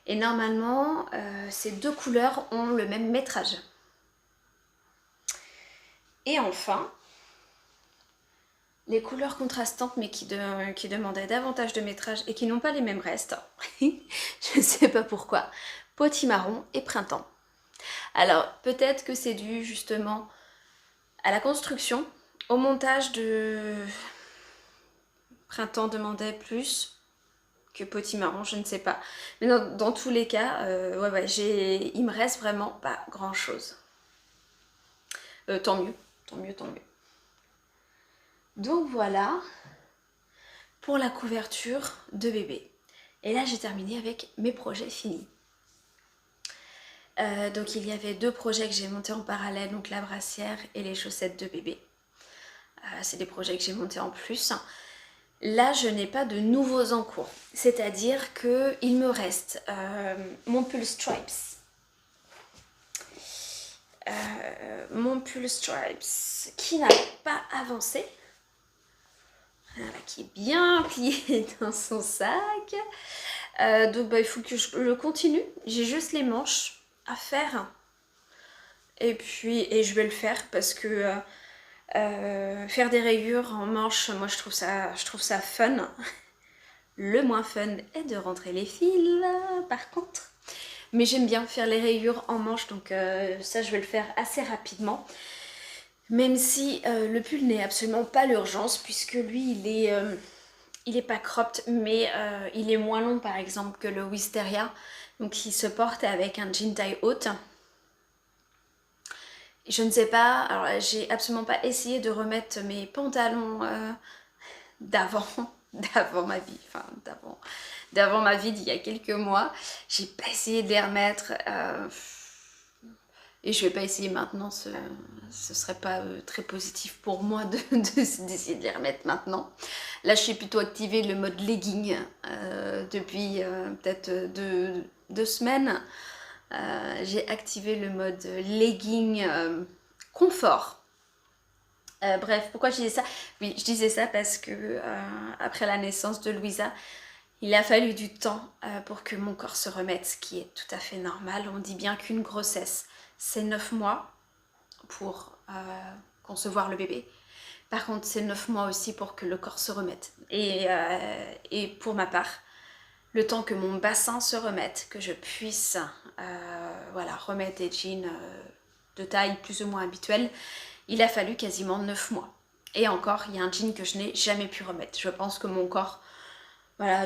Et normalement, ces 2 couleurs ont le même métrage. Et enfin, les couleurs contrastantes mais qui demandaient davantage de métrage et qui n'ont pas les mêmes restes. Je ne sais pas pourquoi. Potimarron et printemps. Alors peut-être que c'est dû justement à la construction. Au montage de printemps demandait plus que potimarron, je ne sais pas. Mais dans tous les cas, il me reste vraiment pas grand chose. Tant mieux. Donc voilà pour la couverture de bébé. Et là j'ai terminé avec mes projets finis. Donc il y avait 2 projets que j'ai montés en parallèle, donc la brassière et les chaussettes de bébé. C'est des projets que j'ai montés en plus. Là je n'ai pas de nouveaux en cours, c'est-à-dire qu'il me reste mon pull stripes. Mon pull stripes qui n'a pas avancé. Voilà, qui est bien plié dans son sac. Donc il faut que je le continue. J'ai juste les manches à faire. Et je vais le faire parce que faire des rayures en manches, moi je trouve ça fun. Le moins fun est de rentrer les fils, par contre. Mais j'aime bien faire les rayures en manches, donc ça je vais le faire assez rapidement. Même si le pull n'est absolument pas l'urgence, puisque lui il est pas cropped, mais il est moins long par exemple que le Wisteria. Donc il se porte avec un jean taille haute. Je ne sais pas, alors j'ai absolument pas essayé de remettre mes pantalons d'avant ma vie, enfin d'avant ma vie d'il y a quelques mois. J'ai pas essayé de les remettre et je vais pas essayer maintenant, ce serait pas très positif pour moi d'essayer de les remettre maintenant. Là je suis plutôt activée le mode legging depuis peut-être 2 semaines. J'ai activé le mode legging confort. Bref, pourquoi je disais ça? Oui, je disais ça parce que après la naissance de Louisa, il a fallu du temps pour que mon corps se remette, ce qui est tout à fait normal. On dit bien qu'une grossesse, c'est 9 mois pour concevoir le bébé. Par contre, c'est 9 mois aussi pour que le corps se remette. Et pour ma part, le temps que mon bassin se remette, que je puisse remettre des jeans de taille plus ou moins habituelle, il a fallu quasiment 9 mois. Et encore, il y a un jean que je n'ai jamais pu remettre. Je pense que mon corps,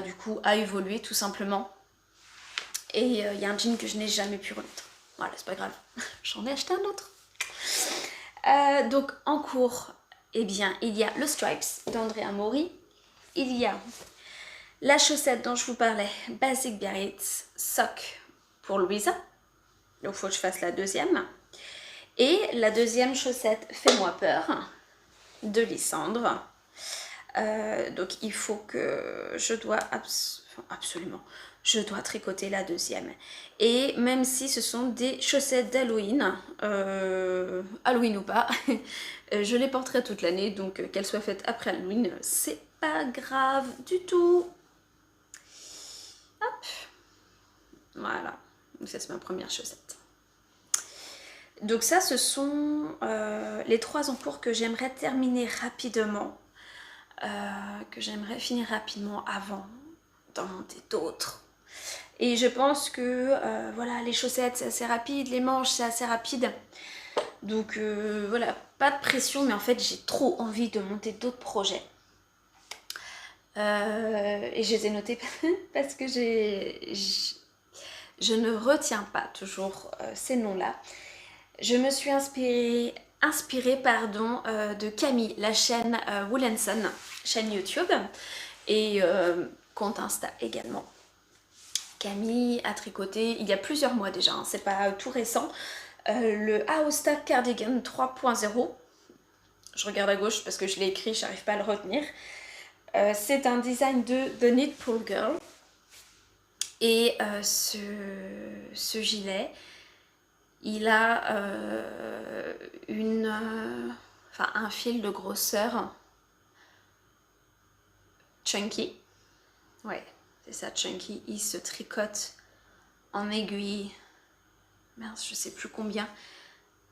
du coup, a évolué tout simplement. Et il y a un jean que je n'ai jamais pu remettre. Voilà, c'est pas grave. J'en ai acheté un autre. Donc en cours, eh bien, il y a le Stripes d'Andrea Mori. Il y a la chaussette dont je vous parlais, Basic Biarritz Sock pour Louisa. Donc il faut que je fasse la deuxième. Et la deuxième chaussette Fais-moi peur de Lysandre. Donc il faut que je dois absolument, je dois tricoter la deuxième. Et même si ce sont des chaussettes d'Halloween, Halloween ou pas, je les porterai toute l'année, donc qu'elles soient faites après Halloween, c'est pas grave du tout. Hop, voilà, ça c'est ma première chaussette. Donc ça, ce sont les 3 en cours que j'aimerais terminer rapidement. Que j'aimerais finir rapidement avant d'en monter d'autres. Et je pense que voilà, les chaussettes c'est assez rapide, les manches c'est assez rapide. Donc voilà, pas de pression, mais en fait j'ai trop envie de monter d'autres projets. Et je les ai notés parce que je ne retiens pas toujours ces noms-là. Je me suis inspirée de Camille, la chaîne Woolenson, chaîne YouTube, et compte Insta également. Camille a tricoté il y a plusieurs mois déjà, hein, c'est pas tout récent, le Aosta Cardigan 3.0. Je regarde à gauche parce que je l'ai écrit, j'arrive pas à le retenir. C'est un design de The Knit Pool Girl. Et ce gilet, il a un fil de grosseur chunky. Ouais, c'est ça, chunky. Il se tricote en aiguille. Mince, je sais plus combien.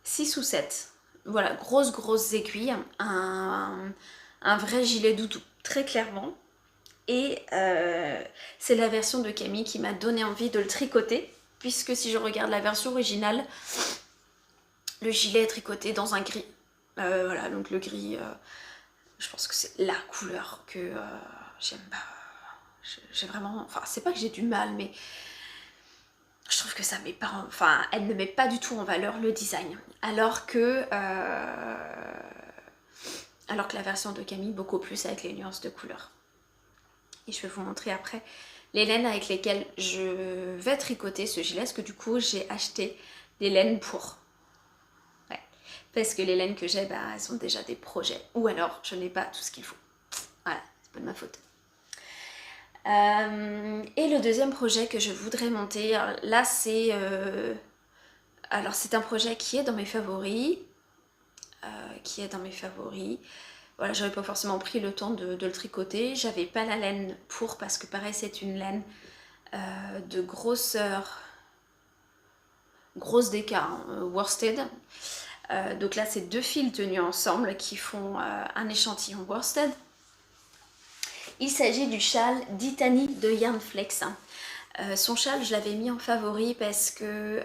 6 ou 7. Voilà, grosses aiguilles. Un vrai gilet doudou, très clairement. Et c'est la version de Camille qui m'a donné envie de le tricoter. Puisque si je regarde la version originale, le gilet est tricoté dans un gris. Voilà, donc le gris, je pense que c'est la couleur que j'aime pas. J'ai vraiment... Enfin, c'est pas que j'ai du mal, mais je trouve que ça met pas... Enfin, elle ne met pas du tout en valeur le design. Alors que la version de Camille, beaucoup plus avec les nuances de couleurs. Et je vais vous montrer après les laines avec lesquelles je vais tricoter ce gilet. Parce que du coup, j'ai acheté des laines pour... Ouais. Parce que les laines que j'ai, bah, elles sont déjà des projets. Ou alors, je n'ai pas tout ce qu'il faut. Voilà, c'est pas de ma faute. Et le deuxième projet que je voudrais monter, là c'est... alors c'est un projet qui est dans mes favoris. Voilà, j'avais pas forcément pris le temps de le tricoter. J'avais pas la laine pour, parce que pareil, c'est une laine de grosseur, grosse d'écart, hein, worsted. Donc là, c'est 2 fils tenus ensemble qui font un échantillon worsted. Il s'agit du châle d'Itani de Yarnflex. Son châle, je l'avais mis en favori parce que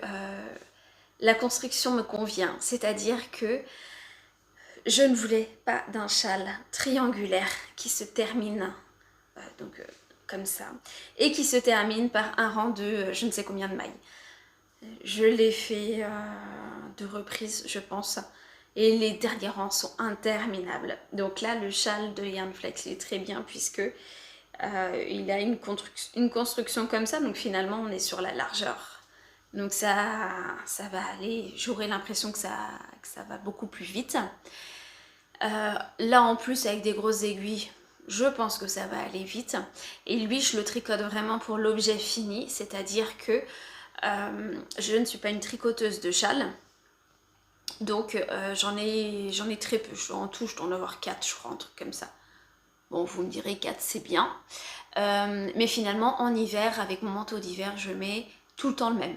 la construction me convient. C'est-à-dire que je ne voulais pas d'un châle triangulaire qui se termine comme ça et qui se termine par un rang de je ne sais combien de mailles. Je l'ai fait 2 reprises, je pense. Et les derniers rangs sont interminables. Donc là, le châle de Yarnflex, il est très bien puisque il a une construction comme ça. Donc finalement, on est sur la largeur. Donc ça va aller. J'aurai l'impression que ça va beaucoup plus vite. Là, en plus, avec des grosses aiguilles, je pense que ça va aller vite. Et lui, je le tricote vraiment pour l'objet fini. C'est-à-dire que je ne suis pas une tricoteuse de châle. Donc j'en ai très peu, en tout je dois en avoir 4 je crois, un truc comme ça. Bon, vous me direz 4 c'est bien, mais finalement en hiver, avec mon manteau d'hiver, je mets tout le temps le même.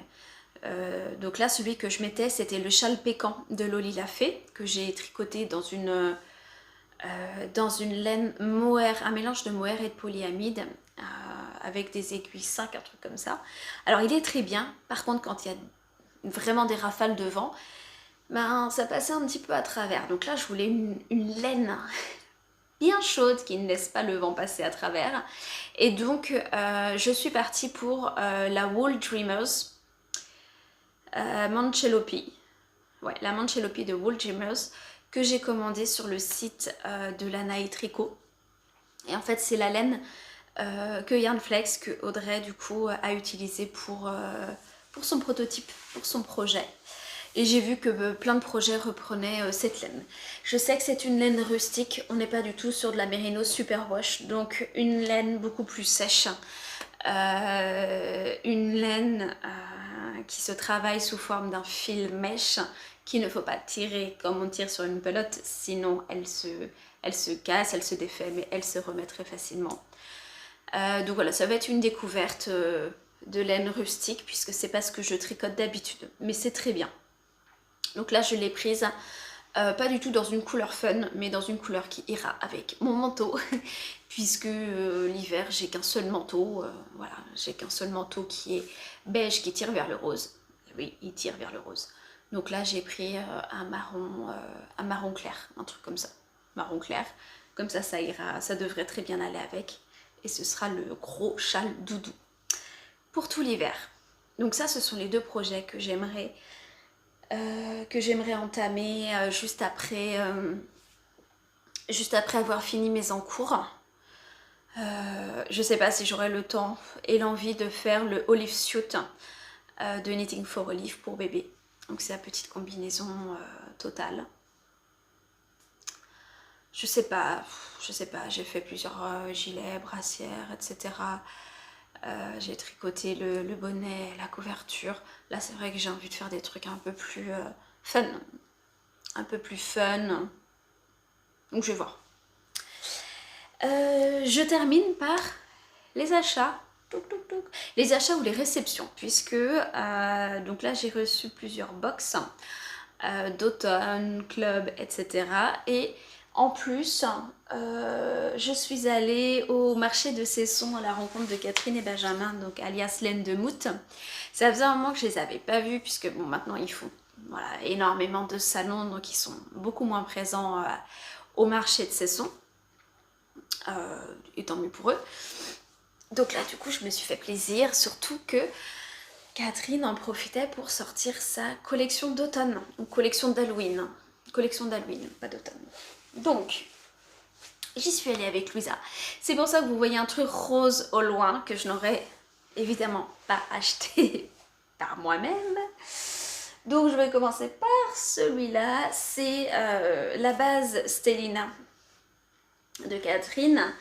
Donc là, celui que je mettais, c'était le châle pécan de Loli Lafay, que j'ai tricoté dans une laine mohair, un mélange de mohair et de polyamide, avec des aiguilles 5, un truc comme ça. Alors il est très bien, par contre quand il y a vraiment des rafales de vent, ben, ça passait un petit peu à travers. Donc là, je voulais une laine bien chaude qui ne laisse pas le vent passer à travers. Et donc, je suis partie pour la Wool Dreamers Manchelopi. Ouais, la Manchelopi de Wool Dreamers que j'ai commandé sur le site de Lana et Tricot. Et en fait, c'est la laine que Yarnflex, que Audrey du coup a utilisé pour son prototype, pour son projet. Et j'ai vu que plein de projets reprenaient cette laine. Je sais que c'est une laine rustique, on n'est pas du tout sur de la Merino Superwash, donc une laine beaucoup plus sèche. Une laine qui se travaille sous forme d'un fil mèche qu'il ne faut pas tirer comme on tire sur une pelote, sinon elle se casse, elle se défait, mais elle se remet très facilement. Donc voilà, ça va être une découverte de laine rustique, puisque c'est pas ce que je tricote d'habitude, mais c'est très bien. Donc là, je l'ai prise pas du tout dans une couleur fun, mais dans une couleur qui ira avec mon manteau, puisque l'hiver, j'ai qu'un seul manteau, voilà, j'ai qu'un seul manteau qui est beige, qui tire vers le rose. Oui, il tire vers le rose. Donc là, j'ai pris un marron clair, un truc comme ça, marron clair. Comme ça ira, ça devrait très bien aller avec. Et ce sera le gros châle doudou pour tout l'hiver. Donc ça, ce sont les deux projets que j'aimerais entamer juste après avoir fini mes encours. Je sais pas si j'aurai le temps et l'envie de faire le Olive Suit de Knitting for Olive pour bébé. Donc c'est la petite combinaison totale. Je sais pas, j'ai fait plusieurs gilets, brassières, etc. J'ai tricoté le bonnet, la couverture. Là c'est vrai que j'ai envie de faire des trucs un peu plus fun. Donc je vais voir. Je termine par les achats. Les achats ou les réceptions, puisque donc là j'ai reçu plusieurs box d'automne, club, etc. Et en plus, je suis allée au marché de Cesson à la rencontre de Catherine et Benjamin, donc alias Laine de Mout. Ça faisait un moment que je les avais pas vus, puisque bon, maintenant ils font voilà, énormément de salons, donc ils sont beaucoup moins présents au marché de Cesson. Et tant mieux pour eux. Donc là, du coup, je me suis fait plaisir, surtout que Catherine en profitait pour sortir sa collection d'automne, ou collection d'Halloween. Collection d'Halloween, pas d'automne. Donc, j'y suis allée avec Louisa. C'est pour ça que vous voyez un truc rose au loin que je n'aurais évidemment pas acheté par moi-même. Donc, je vais commencer par celui-là. C'est la base Stellina de Catherine.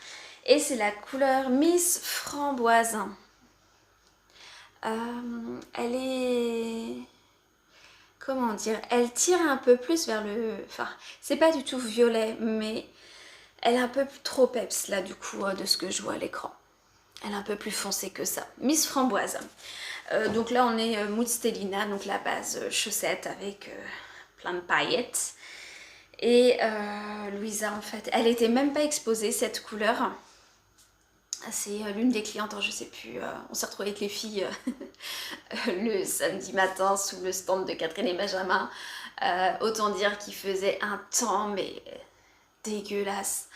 Et c'est la couleur Miss Framboise. Elle est... Comment dire? Elle tire un peu plus vers le... Enfin, c'est pas du tout violet, mais elle est un peu trop peps, là, du coup, de ce que je vois à l'écran. Elle est un peu plus foncée que ça. Miss Framboise. Donc là, on est Mood Stellina, donc la base chaussette avec plein de paillettes. Et Louisa, en fait, elle était même pas exposée, cette couleur. C'est l'une des clientes, je sais plus, on s'est retrouvés avec les filles le samedi matin sous le stand de Catherine et Benjamin. Autant dire qu'il faisait un temps, mais dégueulasse.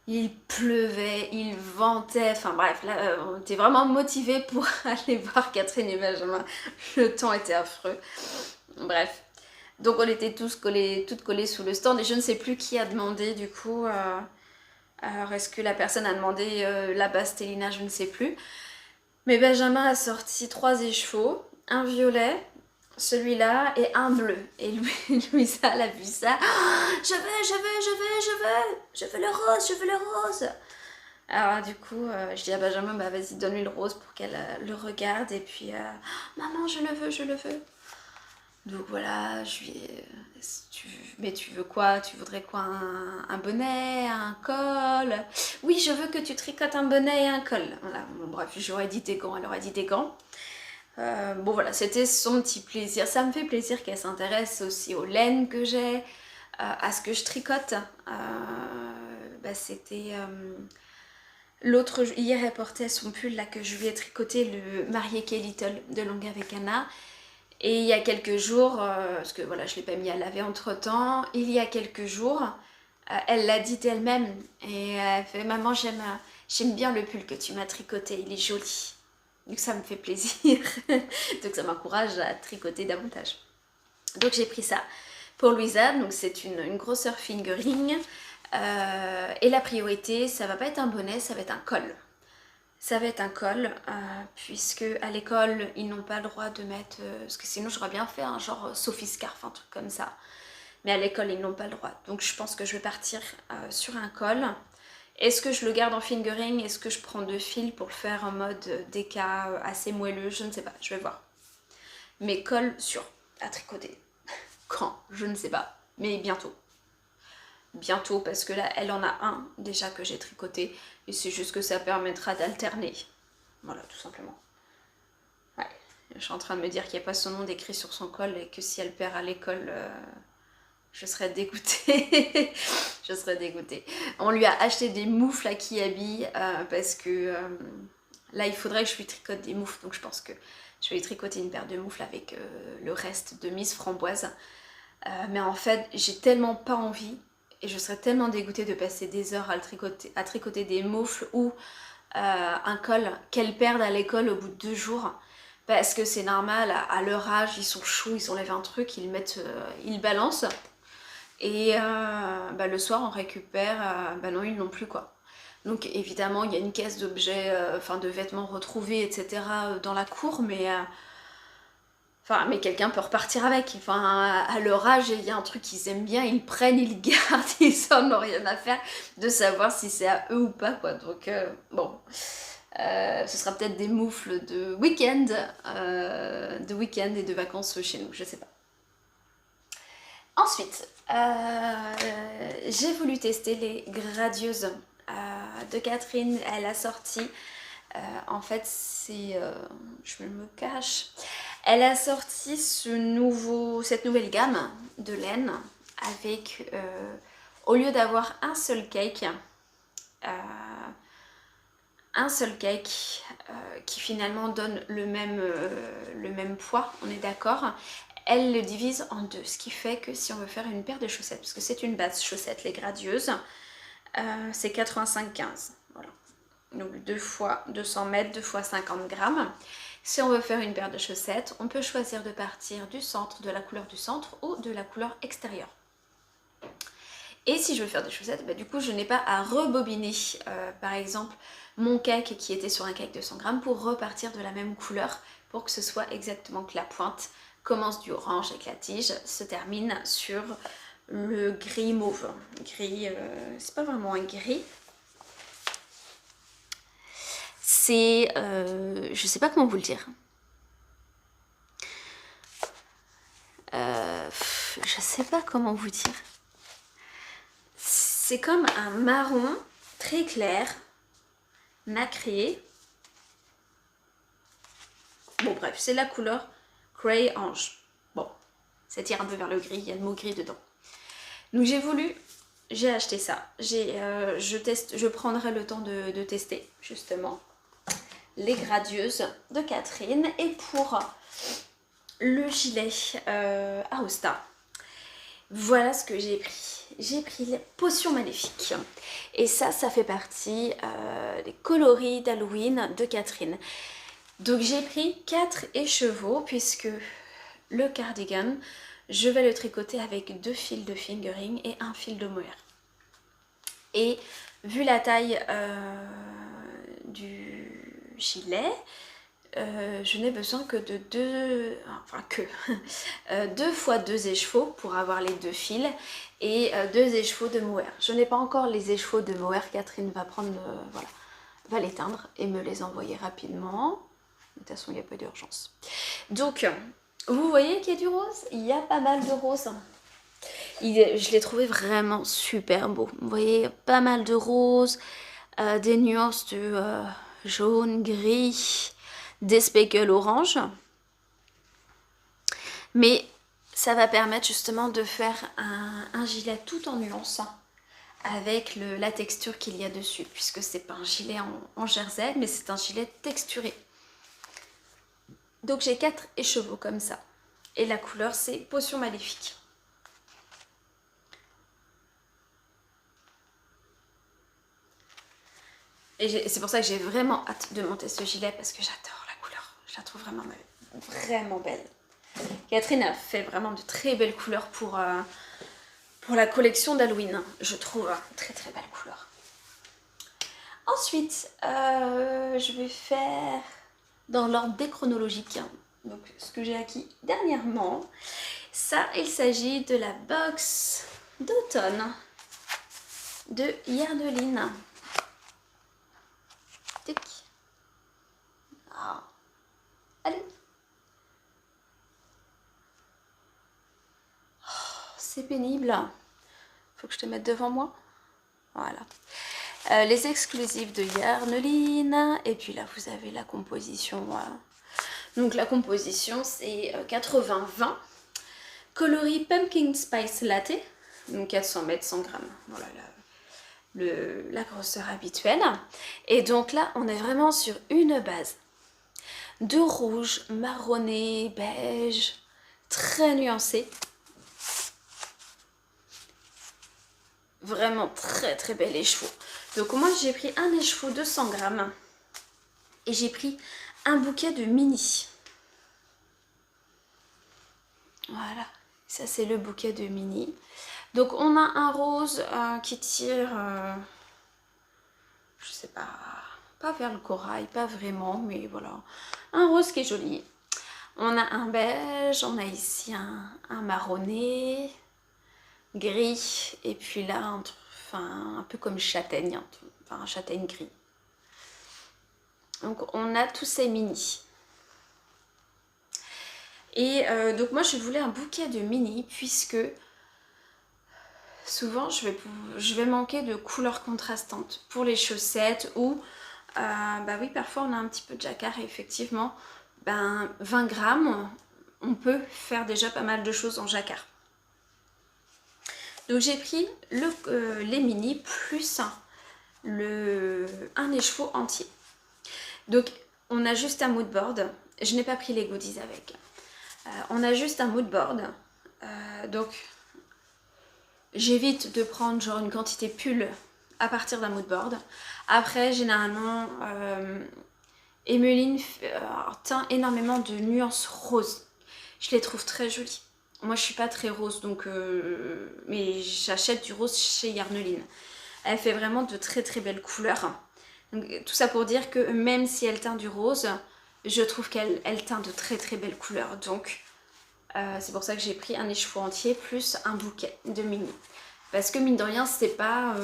Il pleuvait, il ventait, enfin bref, là on était vraiment motivés pour aller voir Catherine et Benjamin. Le temps était affreux. Bref, donc on était toutes collées sous le stand et je ne sais plus qui a demandé du coup... Alors, est-ce que la personne a demandé la base Stellina? Je ne sais plus. Mais Benjamin a sorti 3 échevaux, un violet, celui-là, et un bleu. Et Louisa, elle a vu ça. Oh, je veux le rose, je veux le rose. Alors, du coup, je dis à Benjamin, bah vas-y, donne-lui le rose pour qu'elle le regarde. Et puis, maman, je le veux. Donc voilà, je lui ai... Mais tu veux quoi? Tu voudrais quoi? Un bonnet? Un col? Oui, je veux que tu tricotes un bonnet et un col. Voilà, bon, bref, j'aurais dit des gants, elle aurait dit des gants. Bon voilà, c'était son petit plaisir. Ça me fait plaisir qu'elle s'intéresse aussi aux laines que j'ai, à ce que je tricote. C'était... L'autre, hier, elle portait son pull là que je lui ai tricoté, le Mariée Kay Little de Longue avec Anna. Et il y a quelques jours, parce que voilà, je ne l'ai pas mis à laver entre temps, il y a quelques jours, elle l'a dit elle-même et elle fait maman, j'aime bien le pull que tu m'as tricoté, il est joli. Donc ça me fait plaisir, donc ça m'encourage à tricoter davantage. Donc j'ai pris ça pour Louisa, donc c'est une grosseur fingering. Et la priorité, ça va pas être un bonnet, ça va être un col. Ça va être un col, puisque à l'école, ils n'ont pas le droit de mettre... parce que sinon, j'aurais bien fait un genre Sophie Scarf, un truc comme ça. Mais à l'école, ils n'ont pas le droit. Donc je pense que je vais partir sur un col. Est-ce que je le garde en fingering? Est-ce que je prends 2 fils pour le faire en mode DK assez moelleux? Je ne sais pas, je vais voir. Mais col sûr, à tricoter. Quand? Je ne sais pas, mais bientôt. Bientôt, parce que là, elle en a un déjà que j'ai tricoté, et c'est juste que ça permettra d'alterner. Voilà, tout simplement. Ouais, je suis en train de me dire qu'il n'y a pas son nom décrit sur son col, et que si elle perd à l'école, je serais dégoûtée. Je serais dégoûtée. On lui a acheté des moufles à Kiabi, parce que là, il faudrait que je lui tricote des moufles, donc je pense que je vais lui tricoter une paire de moufles avec le reste de Miss Framboise. Mais en fait, j'ai tellement pas envie, et je serais tellement dégoûtée de passer des heures à tricoter des moufles ou un col qu'elles perdent à l'école au bout de 2 jours. Parce que c'est normal, à leur âge, ils sont chauds, ils enlèvent un truc, ils balancent. Et le soir, on récupère, non, ils n'ont plus quoi. Donc évidemment, il y a une caisse d'objets, de vêtements retrouvés, etc. Dans la cour, mais quelqu'un peut repartir avec. Enfin, à leur âge, il y a un truc qu'ils aiment bien, ils prennent, ils gardent, ils en ont rien à faire de savoir si c'est à eux ou pas, quoi. Donc, bon. Ce sera peut-être des moufles de week-end et de vacances chez nous, je sais pas. Ensuite, j'ai voulu tester les gradieuses de Catherine. Elle a sorti, en fait, c'est... je me cache. Elle a sorti cette nouvelle gamme de laine avec, au lieu d'avoir un seul cake qui finalement donne le même poids, on est d'accord, elle le divise en 2, ce qui fait que si on veut faire une paire de chaussettes, parce que c'est une base chaussette, les gradieuses, c'est 85-15, voilà. Donc 2 fois 200 mètres, 2 fois 50 grammes. Si on veut faire une paire de chaussettes, on peut choisir de partir du centre, de la couleur du centre ou de la couleur extérieure. Et si je veux faire des chaussettes, du coup je n'ai pas à rebobiner par exemple mon cake qui était sur un cake de 100 grammes pour repartir de la même couleur pour que ce soit exactement que la pointe commence du orange et que la tige se termine sur le gris mauve. Gris, c'est pas vraiment un gris. C'est, je sais pas comment vous le dire. Je sais pas comment vous dire. C'est comme un marron très clair, nacré. Bon bref, c'est la couleur Grey Ange. Bon, ça tire un peu vers le gris, il y a le mot gris dedans. Donc j'ai acheté ça. Je prendrai le temps de tester justement les gradieuses de Catherine. Et pour le gilet Aosta, voilà ce que j'ai pris. J'ai pris les potions maléfiques. Et ça fait partie des coloris d'Halloween de Catherine. Donc j'ai pris 4 écheveaux puisque le cardigan, je vais le tricoter avec 2 fils de fingering et 1 fil de mohair. Et vu la taille du gilet, je n'ai besoin que de 2 fois 2 écheveaux pour avoir les 2 fils et 2 écheveaux de mohair. Je n'ai pas encore les écheveaux de mohair, Catherine va prendre, va les teindre et me les envoyer rapidement. De toute façon, il n'y a pas d'urgence. Donc, vous voyez qu'il y a du rose? Il y a pas mal de rose. Je l'ai trouvé vraiment super beau. Vous voyez, pas mal de rose, des nuances de jaune, gris, des speckles orange. Mais ça va permettre justement de faire un gilet tout en nuances avec la texture qu'il y a dessus, puisque c'est pas un gilet en jersey, mais c'est un gilet texturé. Donc j'ai 4 écheveaux comme ça. Et la couleur c'est Potion Maléfique. Et c'est pour ça que j'ai vraiment hâte de monter ce gilet parce que j'adore la couleur. Je la trouve vraiment belle. Catherine a fait vraiment de très belles couleurs pour la collection d'Halloween, je trouve. Très très belles couleurs. Ensuite, je vais faire dans l'ordre déchronologique. Donc, ce que j'ai acquis dernièrement. Ça, il s'agit de la box d'automne de Yarneline. Tic. Ah. Allez. Oh, c'est pénible. Faut que je te mette devant moi. Voilà. Les exclusifs de Yarneline. Et puis là, vous avez la composition. Donc la composition, c'est 80-20. Coloris Pumpkin Spice Latte. Donc 400 mètres, 100 grammes. Voilà la grosseur habituelle. Et donc là, on est vraiment sur une base de rouge, marronné, beige, très nuancé. Vraiment très très bel écheveau. Donc moi j'ai pris un écheveau de 100 grammes et j'ai pris un bouquet de mini. Voilà, ça c'est le bouquet de mini. Donc on a un rose qui tire, je sais pas vers le corail, pas vraiment, mais voilà. Un rose qui est joli. On a un beige, on a ici un marronné, gris, et puis là, un peu comme châtaigne, enfin un châtaigne gris. Donc on a tous ces mini. Et donc moi je voulais un bouquet de mini puisque souvent je vais manquer de couleurs contrastantes pour les chaussettes ou bah oui parfois on a un petit peu de jacquard et effectivement 20 grammes on peut faire déjà pas mal de choses en jacquard. Donc j'ai pris les mini plus un écheveau entier. Donc on a juste un mood board, je n'ai pas pris les goodies avec. On a juste un mood board, donc j'évite de prendre genre une quantité pull à partir d'un mood board. Après généralement Emeline teint énormément de nuances roses. Je les trouve très jolies. Moi je suis pas très rose donc mais j'achète du rose chez Yarneline. Elle fait vraiment de très très belles couleurs. Donc, tout ça pour dire que même si elle teint du rose, je trouve qu'elle teint de très très belles couleurs. Donc c'est pour ça que j'ai pris un écheveau entier plus un bouquet de mini. Parce que mine de rien c'est pas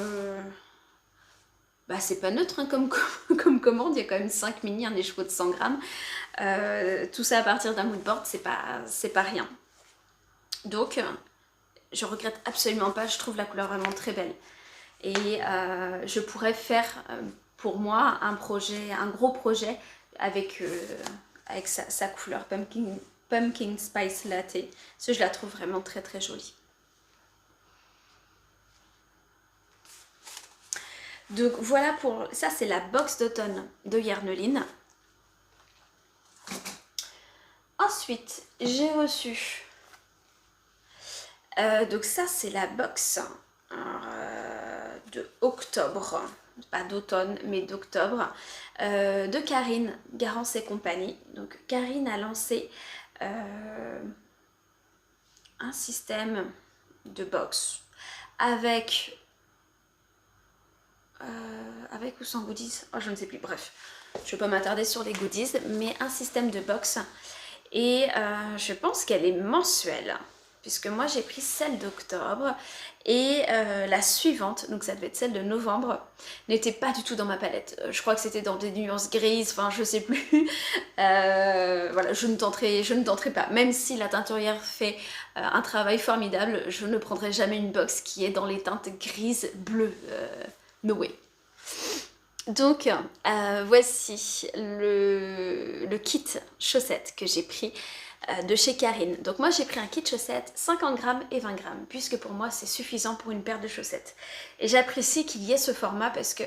c'est pas neutre hein, comme commande, il y a quand même 5 mini, un écheveau de 100 grammes. Tout ça à partir d'un mood board, c'est pas rien. Donc, je regrette absolument pas, je trouve la couleur vraiment très belle. Et je pourrais faire pour moi un gros projet avec sa couleur Pumpkin Spice Latte. Parce que je la trouve vraiment très très jolie. Donc voilà pour ça, c'est la box d'automne de Yarneline. Ensuite, j'ai reçu donc ça c'est la box de octobre, pas d'automne mais d'octobre, de Karine Garance et compagnie. Donc Karine a lancé un système de box avec ou sans goodies, oh, je ne sais plus, bref, je ne vais pas m'attarder sur les goodies, mais un système de box et je pense qu'elle est mensuelle puisque moi j'ai pris celle d'octobre et la suivante, donc ça devait être celle de novembre, n'était pas du tout dans ma palette. Je crois que c'était dans des nuances grises, enfin je sais plus. Voilà, je ne tenterai pas. Même si la teinturière fait un travail formidable, je ne prendrai jamais une box qui est dans les teintes grises, bleues. No way. Donc voici le kit chaussettes que j'ai pris de chez Karine. Donc moi j'ai pris un kit chaussettes 50 grammes et 20 grammes puisque pour moi c'est suffisant pour une paire de chaussettes. Et j'apprécie qu'il y ait ce format parce que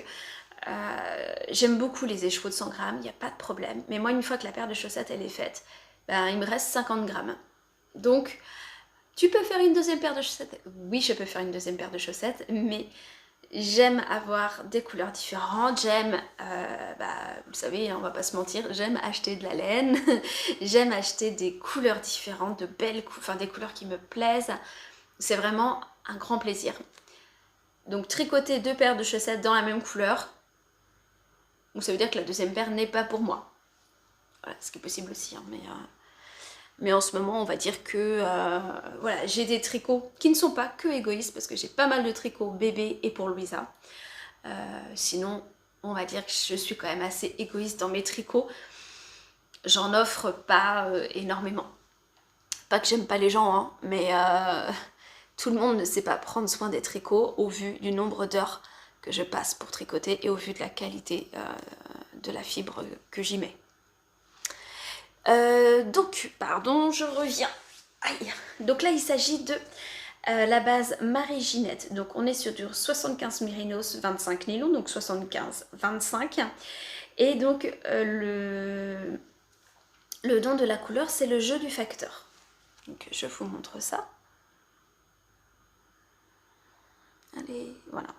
j'aime beaucoup les écheveaux de 100 grammes, il n'y a pas de problème. Mais moi une fois que la paire de chaussettes elle est faite, il me reste 50 grammes. Donc tu peux faire une deuxième paire de chaussettes. Oui je peux faire une deuxième paire de chaussettes mais J'aime avoir des couleurs différentes, j'aime, vous savez, on va pas se mentir, j'aime acheter de la laine, j'aime acheter des couleurs différentes, de belles enfin des couleurs qui me plaisent. C'est vraiment un grand plaisir. Donc tricoter 2 paires de chaussettes dans la même couleur, donc ça veut dire que la deuxième paire n'est pas pour moi. Voilà, ce qui est possible aussi, hein, mais en ce moment on va dire que voilà, j'ai des tricots qui ne sont pas que égoïstes parce que j'ai pas mal de tricots bébé et pour Louisa. Sinon on va dire que je suis quand même assez égoïste dans mes tricots. J'en offre pas énormément. Pas que j'aime pas les gens, hein, mais tout le monde ne sait pas prendre soin des tricots au vu du nombre d'heures que je passe pour tricoter et au vu de la qualité de la fibre que j'y mets. Donc, pardon, je reviens. Aïe. Donc là, il s'agit de la base Marie-Ginette. Donc on est sur du 75 mérinos, 25 nylon, donc 75-25. Et donc le don de la couleur, c'est le jeu du facteur. Donc je vous montre ça. Allez, voilà.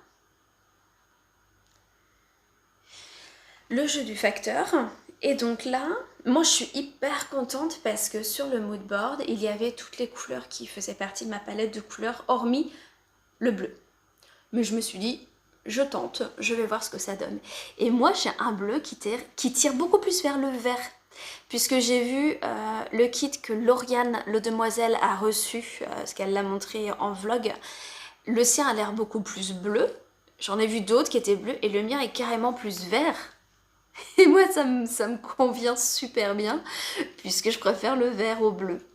Le jeu du facteur. Et donc là, moi je suis hyper contente parce que sur le mood board, il y avait toutes les couleurs qui faisaient partie de ma palette de couleurs, hormis le bleu. Mais je me suis dit, je tente, je vais voir ce que ça donne. Et moi j'ai un bleu qui tire beaucoup plus vers le vert. Puisque j'ai vu le kit que Lauriane, le demoiselle, a reçu, parce qu'elle l'a montré en vlog. Le sien a l'air beaucoup plus bleu. J'en ai vu d'autres qui étaient bleus et le mien est carrément plus vert. Et moi, ça me convient super bien, puisque je préfère le vert au bleu.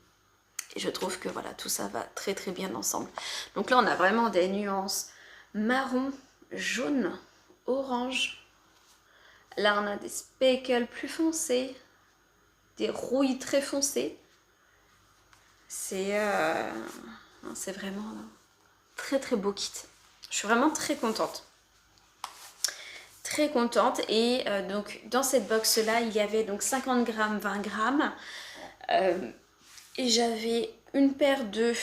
Et je trouve que voilà, tout ça va très très bien ensemble. Donc là, on a vraiment des nuances marron, jaune, orange. Là, on a des speckles plus foncés, des rouilles très foncées. C'est vraiment un très très beau kit. Je suis vraiment très contente. Très contente. Et donc dans cette box là il y avait donc 50 grammes, 20 grammes. Et j'avais une paire de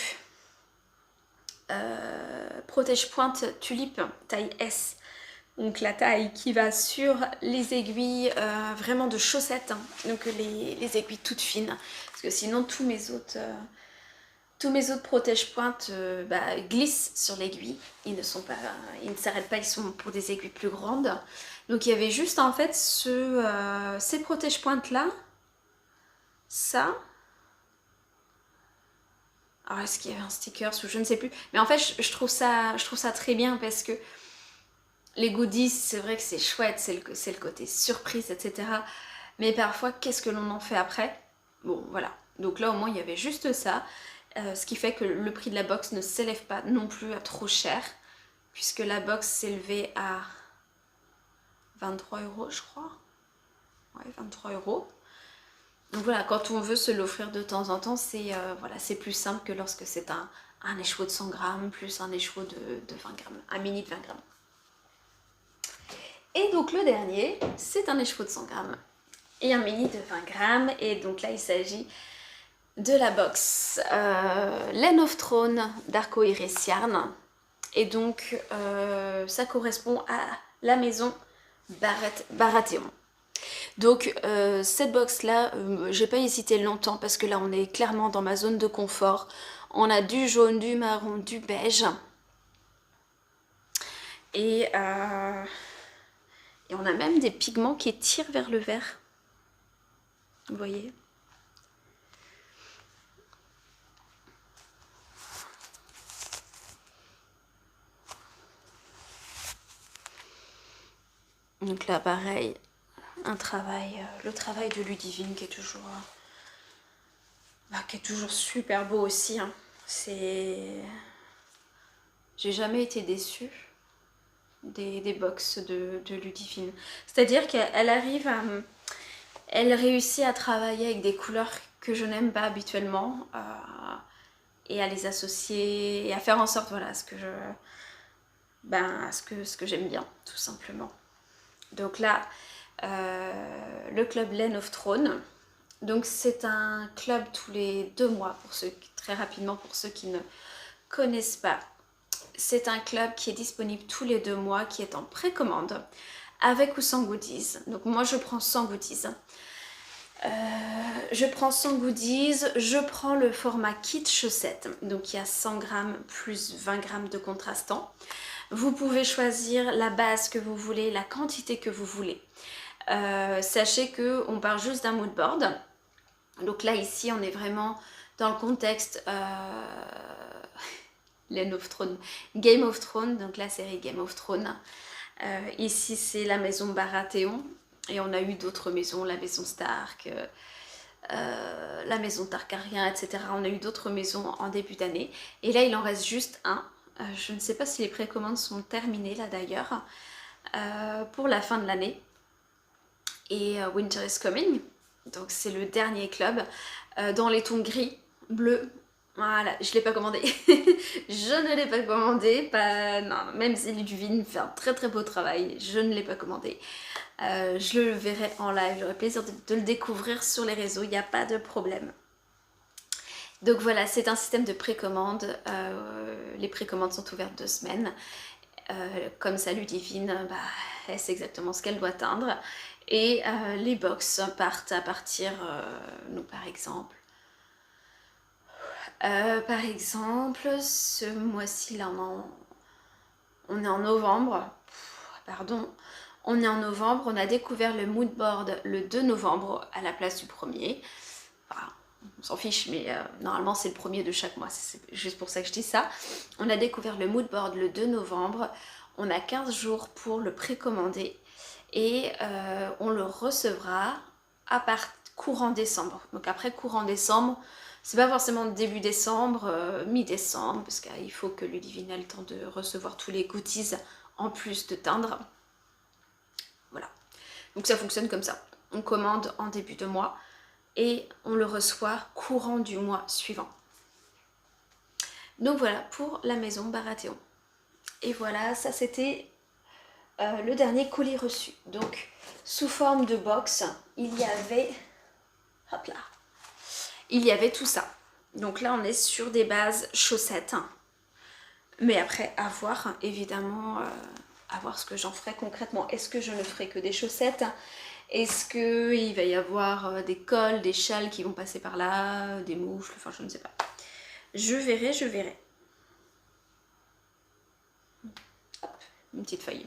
protège-pointe tulipe taille S. Donc la taille qui va sur les aiguilles vraiment de chaussettes. Hein. Donc les aiguilles toutes fines. Parce que sinon tous mes autres protège-pointes glissent sur l'aiguille. Ils ne s'arrêtent pas, ils sont pour des aiguilles plus grandes. Donc il y avait juste en fait ces protège-pointes là. Ça. Alors est-ce qu'il y avait un sticker ou je ne sais plus. Mais en fait je trouve ça très bien parce que les goodies, c'est vrai que c'est chouette, c'est le côté surprise, etc. Mais parfois, qu'est-ce que l'on en fait après? Bon, voilà. Donc là, au moins, il y avait juste ça. Ce qui fait que le prix de la box ne s'élève pas non plus à trop cher. Puisque la box s'élevait à 23 € je crois. Ouais, 23 €. Donc voilà, quand on veut se l'offrir de temps en temps, c'est plus simple que lorsque c'est un écheveau de 100 grammes plus un écheveau de 20 grammes, un mini de 20 grammes. Et donc le dernier, c'est un écheveau de 100 grammes et un mini de 20 grammes. Et donc là, il s'agit de la box Laine of Throne d'Arco Iris Yarn. Et donc, ça correspond à la maison Baratheon. Donc, cette box-là, j'ai pas hésité longtemps parce que là, on est clairement dans ma zone de confort. On a du jaune, du marron, du beige. Et on a même des pigments qui tirent vers le vert. Vous voyez? Donc là, pareil, le travail de Ludivine qui est toujours super beau aussi. Hein. J'ai jamais été déçue des box de Ludivine. C'est-à-dire qu'elle elle réussit à travailler avec des couleurs que je n'aime pas habituellement et à les associer et à faire en sorte, voilà, ce que j'aime bien, tout simplement. Donc là, le club Laine of Throne. Donc c'est un club tous les 2 mois, très rapidement pour ceux qui ne connaissent pas. c'est un club qui est disponible tous les 2 mois, qui est en précommande, avec ou sans goodies. Donc moi je prends sans goodies. Je prends 100 goodies, je prends le format kit chaussettes, donc il y a 100 grammes plus 20 grammes de contrastant. Vous pouvez choisir la base que vous voulez, la quantité que vous voulez. Sachez qu'on part juste d'un mood board. Donc là ici on est vraiment dans le contexte Game of Thrones, donc la série Game of Thrones. Ici c'est la maison Baratheon. Et on a eu d'autres maisons, la maison Stark, la maison Targaryen, etc. On a eu d'autres maisons en début d'année. Et là, il en reste juste un. Je ne sais pas si les précommandes sont terminées là d'ailleurs, pour la fin de l'année. Et Winter is Coming. Donc c'est le dernier club, dans les tons gris, bleu. Voilà, je ne l'ai pas commandé. Je ne l'ai pas commandé. Non, même si Ludivine fait un très très beau travail, je ne l'ai pas commandé. Je le verrai en live, j'aurai plaisir de le découvrir sur les réseaux, il n'y a pas de problème. Donc voilà, c'est un système de précommande. Les précommandes sont ouvertes 2 semaines. Comme ça, Ludivine, elle sait exactement ce qu'elle doit atteindre. Et les box partent à partir, nous par exemple, ce mois-ci, là, on est en novembre. Pardon. On est en novembre, on a découvert le mood board le 2 novembre à la place du 1er. Enfin, on s'en fiche, mais normalement c'est le 1er de chaque mois, c'est juste pour ça que je dis ça. On a découvert le mood board le 2 novembre, on a 15 jours pour le précommander et on le recevra à courant décembre. Donc après courant décembre, c'est pas forcément début décembre, mi-décembre, parce qu'il faut que Ludivine ait le temps de recevoir tous les goodies en plus de teindre. Voilà, donc ça fonctionne comme ça. On commande en début de mois et on le reçoit courant du mois suivant. Donc voilà pour la maison Baratheon. Et voilà, ça c'était le dernier colis reçu. Donc sous forme de box, il y avait, hop là, il y avait tout ça. Donc là on est sur des bases chaussettes. Mais après à voir évidemment. À voir ce que j'en ferai concrètement. Est-ce que je ne ferai que des chaussettes? Est-ce qu'il va y avoir des cols, des châles qui vont passer par là, des moufles, enfin je ne sais pas. Je verrai, je verrai. Hop, une petite feuille.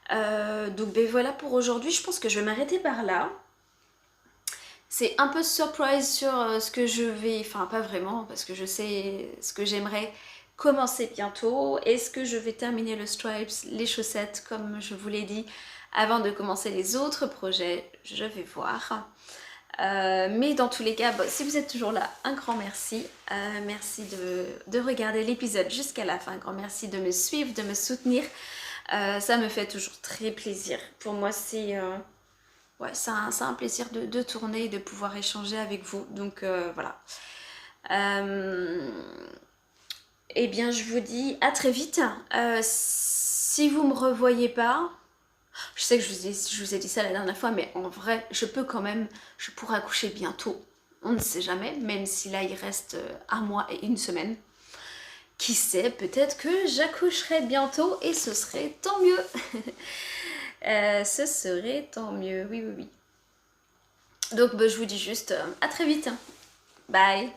Donc ben voilà pour aujourd'hui, je pense que je vais m'arrêter par là. C'est un peu surprise sur ce que je vais, enfin pas vraiment, parce que je sais ce que j'aimerais commencer bientôt. Est-ce que je vais terminer le Stripes, les chaussettes comme je vous l'ai dit avant de commencer les autres projets? Je vais voir. Mais dans tous les cas, bon, si vous êtes toujours là, un grand merci. Merci de regarder l'épisode jusqu'à la fin. Un grand merci de me suivre, de me soutenir. Ça me fait toujours très plaisir. Pour moi, c'est un plaisir de tourner et de pouvoir échanger avec vous. Donc voilà. Eh bien, je vous dis à très vite. Si vous me revoyez pas, je sais que je vous ai dit ça la dernière fois, mais en vrai, je pourrais accoucher bientôt. On ne sait jamais, même si là, il reste 1 mois et 1 semaine. Qui sait, peut-être que j'accoucherai bientôt et ce serait tant mieux. Ce serait tant mieux, oui, oui, oui. Donc, je vous dis juste à très vite. Bye.